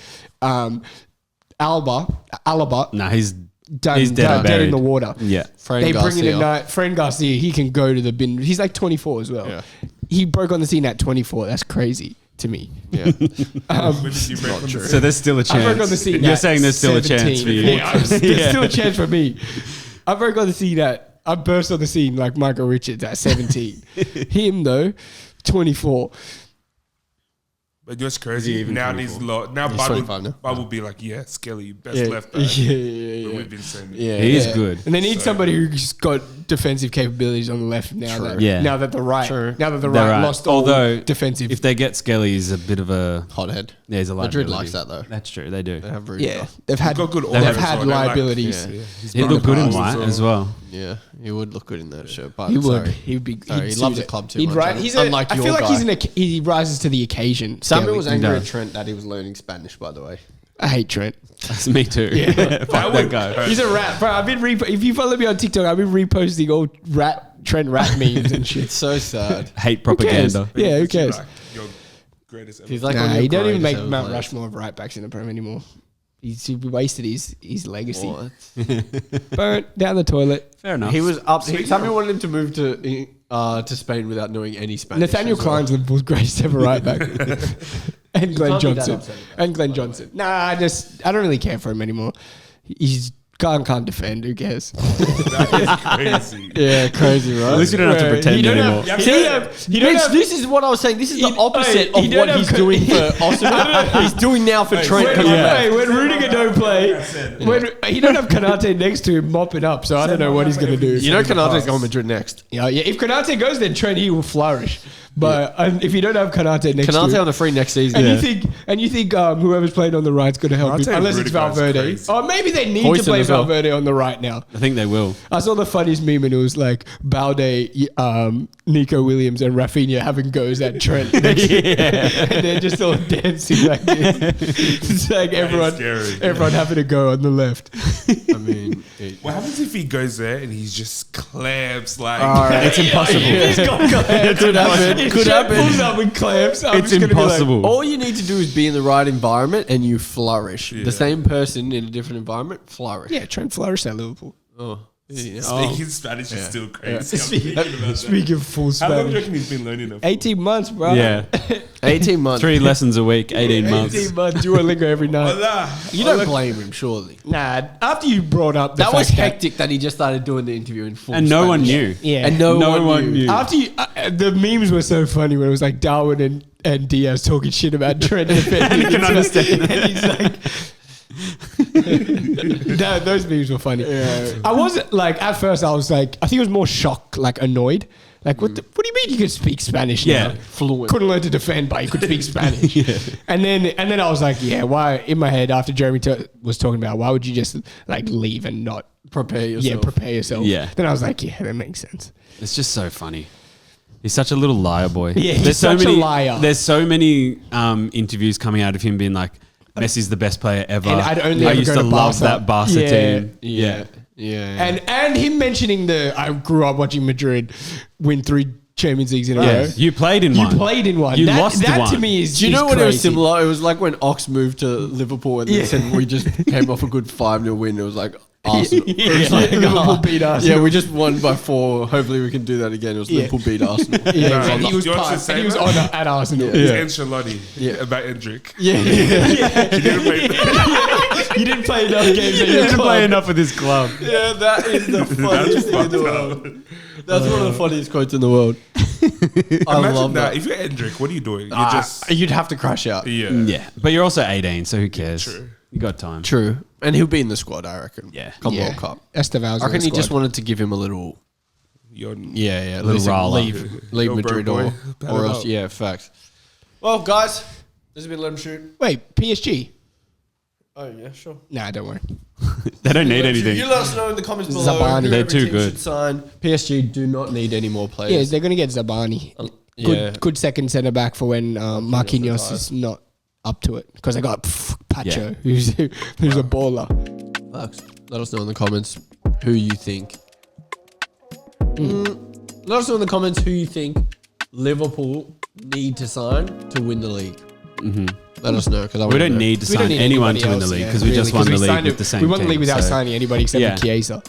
Alaba. Nah, he's Done, He's dead and dead in buried. the water. Yeah. They bring in Fran Garcia. He can go to the bin. He's like 24 as well. Yeah. He broke on the scene at 24. That's crazy to me. Yeah. When did you break on the So there's still a I broke on the chance. scene. You're at saying there's still a 17. chance for you. Yeah, there's still a chance for me. I broke on the scene I burst on the scene like Michael Richards at 17. Him though, 24. But it's crazy. even Now 24? these lot. Now He's Bud 25 now. will be like, yeah, Skelly, best Yeah. left back. Yeah. But we've been saying it. Yeah, He is good. and they need So- somebody who's got defensive capabilities on the left now. True. That Yeah. now that the right, True. now that the They're right right. lost all Although, defensive. If they get Skelly, he's a bit of a Hothead. yeah, he's a Madrid liability. likes that though. That's true. They do. They have really yeah, they've had Got good they've aura as had well. They're like- liabilities. Yeah. He's He got looked good in passes white as well. Yeah, he would look good in that shirt. But He would. sorry. He would be. Sorry, he'd he loves suit the it. club too He'd much, ri- He's a, unlike I your feel like guy. he rises to the occasion. Samuel was Skelly. angry does. at Trent that he was learning Spanish, by the way. I hate Trent. That's me too. Yeah. Fuck that guy. He's a rat, bro. I've been if you follow me on TikTok, I've been reposting old Trent rat memes and shit. It's so sad. Hate Who cares? propaganda. Yeah, who He's cares? like your greatest ever. He's like Nah, one of he your don't even greatest make ever Mount players. Rushmore of right backs in the Prem anymore. He wasted his legacy. What? Burnt down the toilet. Fair enough. He was up. Samuel wanted him to move to Spain without knowing any Spanish. Nathaniel as well. Klein's Liverpool's greatest ever right back. And Glenn can't be that Johnson. upset about And Glenn Johnson. Nah, I don't really care for him anymore. He's can't defend. Who cares? That is crazy. Yeah, crazy, right? At least you don't have to Right. pretend You don't anymore. have- See, you don't Mitch, have- this is what I was saying. This is the He- opposite he of don't what have he's co- doing for Osimo. He's doing now for Trent. when- coming back. Hey, when Rudiger don't play, when he don't have Konate next to him mopping up, so I don't know what he's going to do. You know, Canate's going Madrid next. Yeah. If Konate goes, then Trent he will flourish. But if you don't have Konate next to Canate him, on the free next season. and you think whoever's playing on the right's going to help I'll him, tell you, unless it's Rudiger's Valverde. crazy. Or maybe they need Hoyson to play as well. Valverde on the right now. I think they will. I saw the funniest meme and it was like Balde, Nico Williams, and Rafinha having goes at Trent. and they're just all dancing like this. It's like scary. everyone having to go on the left. I mean, What happens if he goes there and he's just clamps like? It's impossible. could happen. If Could Trent happen. pulls up with clamps, I'm It's just gonna be like, impossible. All you need to do is be in the right environment and you flourish. Yeah. The same person in a different environment, flourish. yeah, Trent flourished at Liverpool. Oh. Yeah. Speaking Spanish is still crazy. I'm thinking about that. Speaking of full How long do you Spanish. reckon he's been learning it? For? 18 months, bro. Yeah. 18 months. 3 lessons a week, 18 months. 18 months, Duolingo every night. Voila. You don't blame him, surely. Nah, after you brought up the That was fact hectic that he just started doing the interview in full And no one Spanish. knew. Yeah. And no one one knew. knew. After you, the memes were so funny when it was like Darwin and Diaz talking shit about Trent and You can understand. and he's like, no, those memes were funny. I wasn't like at first. I was like, I think it was more shocked, like annoyed. Like, what do you mean you can speak Spanish now? Yeah, fluent. Couldn't learn to defend, but you could speak Spanish. And then I was like, yeah, why? In my head, after Jeremy was talking about, why would you just like leave and not Prepare yourself. Yeah, prepare yourself. Yeah. Then I was like, yeah, that makes sense. It's just so funny. He's such a little liar boy. Yeah, he's such a liar. There's so many interviews coming out of him being like, Messi's the best player ever. And I'd only I ever used go to to love Barca. that Barca Yeah. team. Yeah. And him mentioning I grew up watching Madrid win 3 Champions Leagues in a row. Yeah. You played in You one. played in one. You that, lost that one. to me is Do you know what it was crazy. similar? It was like when Ox moved to Liverpool and they said we just came off a good 5-0 win. It was like Arsenal. It was like, Liverpool beat Arsenal. Yeah, we just won by 4. Hopefully we can do that again. It was Liverpool beat Arsenal. Yeah, Nah, and he was you want to part, say and he was that? on at Arsenal. It's Ancelotti Yeah. about Endrick. Yeah. He didn't play. You didn't play enough games at He your didn't club. play enough with his club. Yeah, that is the funniest thing in the world. That's one of the funniest quotes in the world. I Imagine love that. that. If you're Endrick, what are you doing? You're just You'd have to crash out. yeah. Yeah. But you're also 18, so who cares? True. You got time. True. And he'll be in the squad, I reckon. Yeah. Come Yeah. World Cup. Esteval's I reckon in the he just squad. wanted to give him a little, You're, little Little roller. leave Yo, Madrid bro, or boy, pad it else. up. Yeah, facts. Well, guys, this has been Let Him Shoot. Wait, PSG? Oh, yeah, sure. Nah, don't worry. They don't need anything. You let us know in the comments below. Zabani. who They're every too team good. should sign. PSG do not need any more Yeah, players. they're going to get Zabani. Yeah. Good second centre back for when Marquinhos retired. is not up to it. Because I got Pacho, Yeah. who's a baller. Facts. Let us know in the comments who you think. Let us know in the comments who you think Liverpool need to sign to win the league. Let us know because We don't need to We don't sign need anyone anybody to win the else, league yeah, because we really, just won 'cause the we league signed with it- the same We won the team, league without so- signing anybody except Yeah. for Chiesa.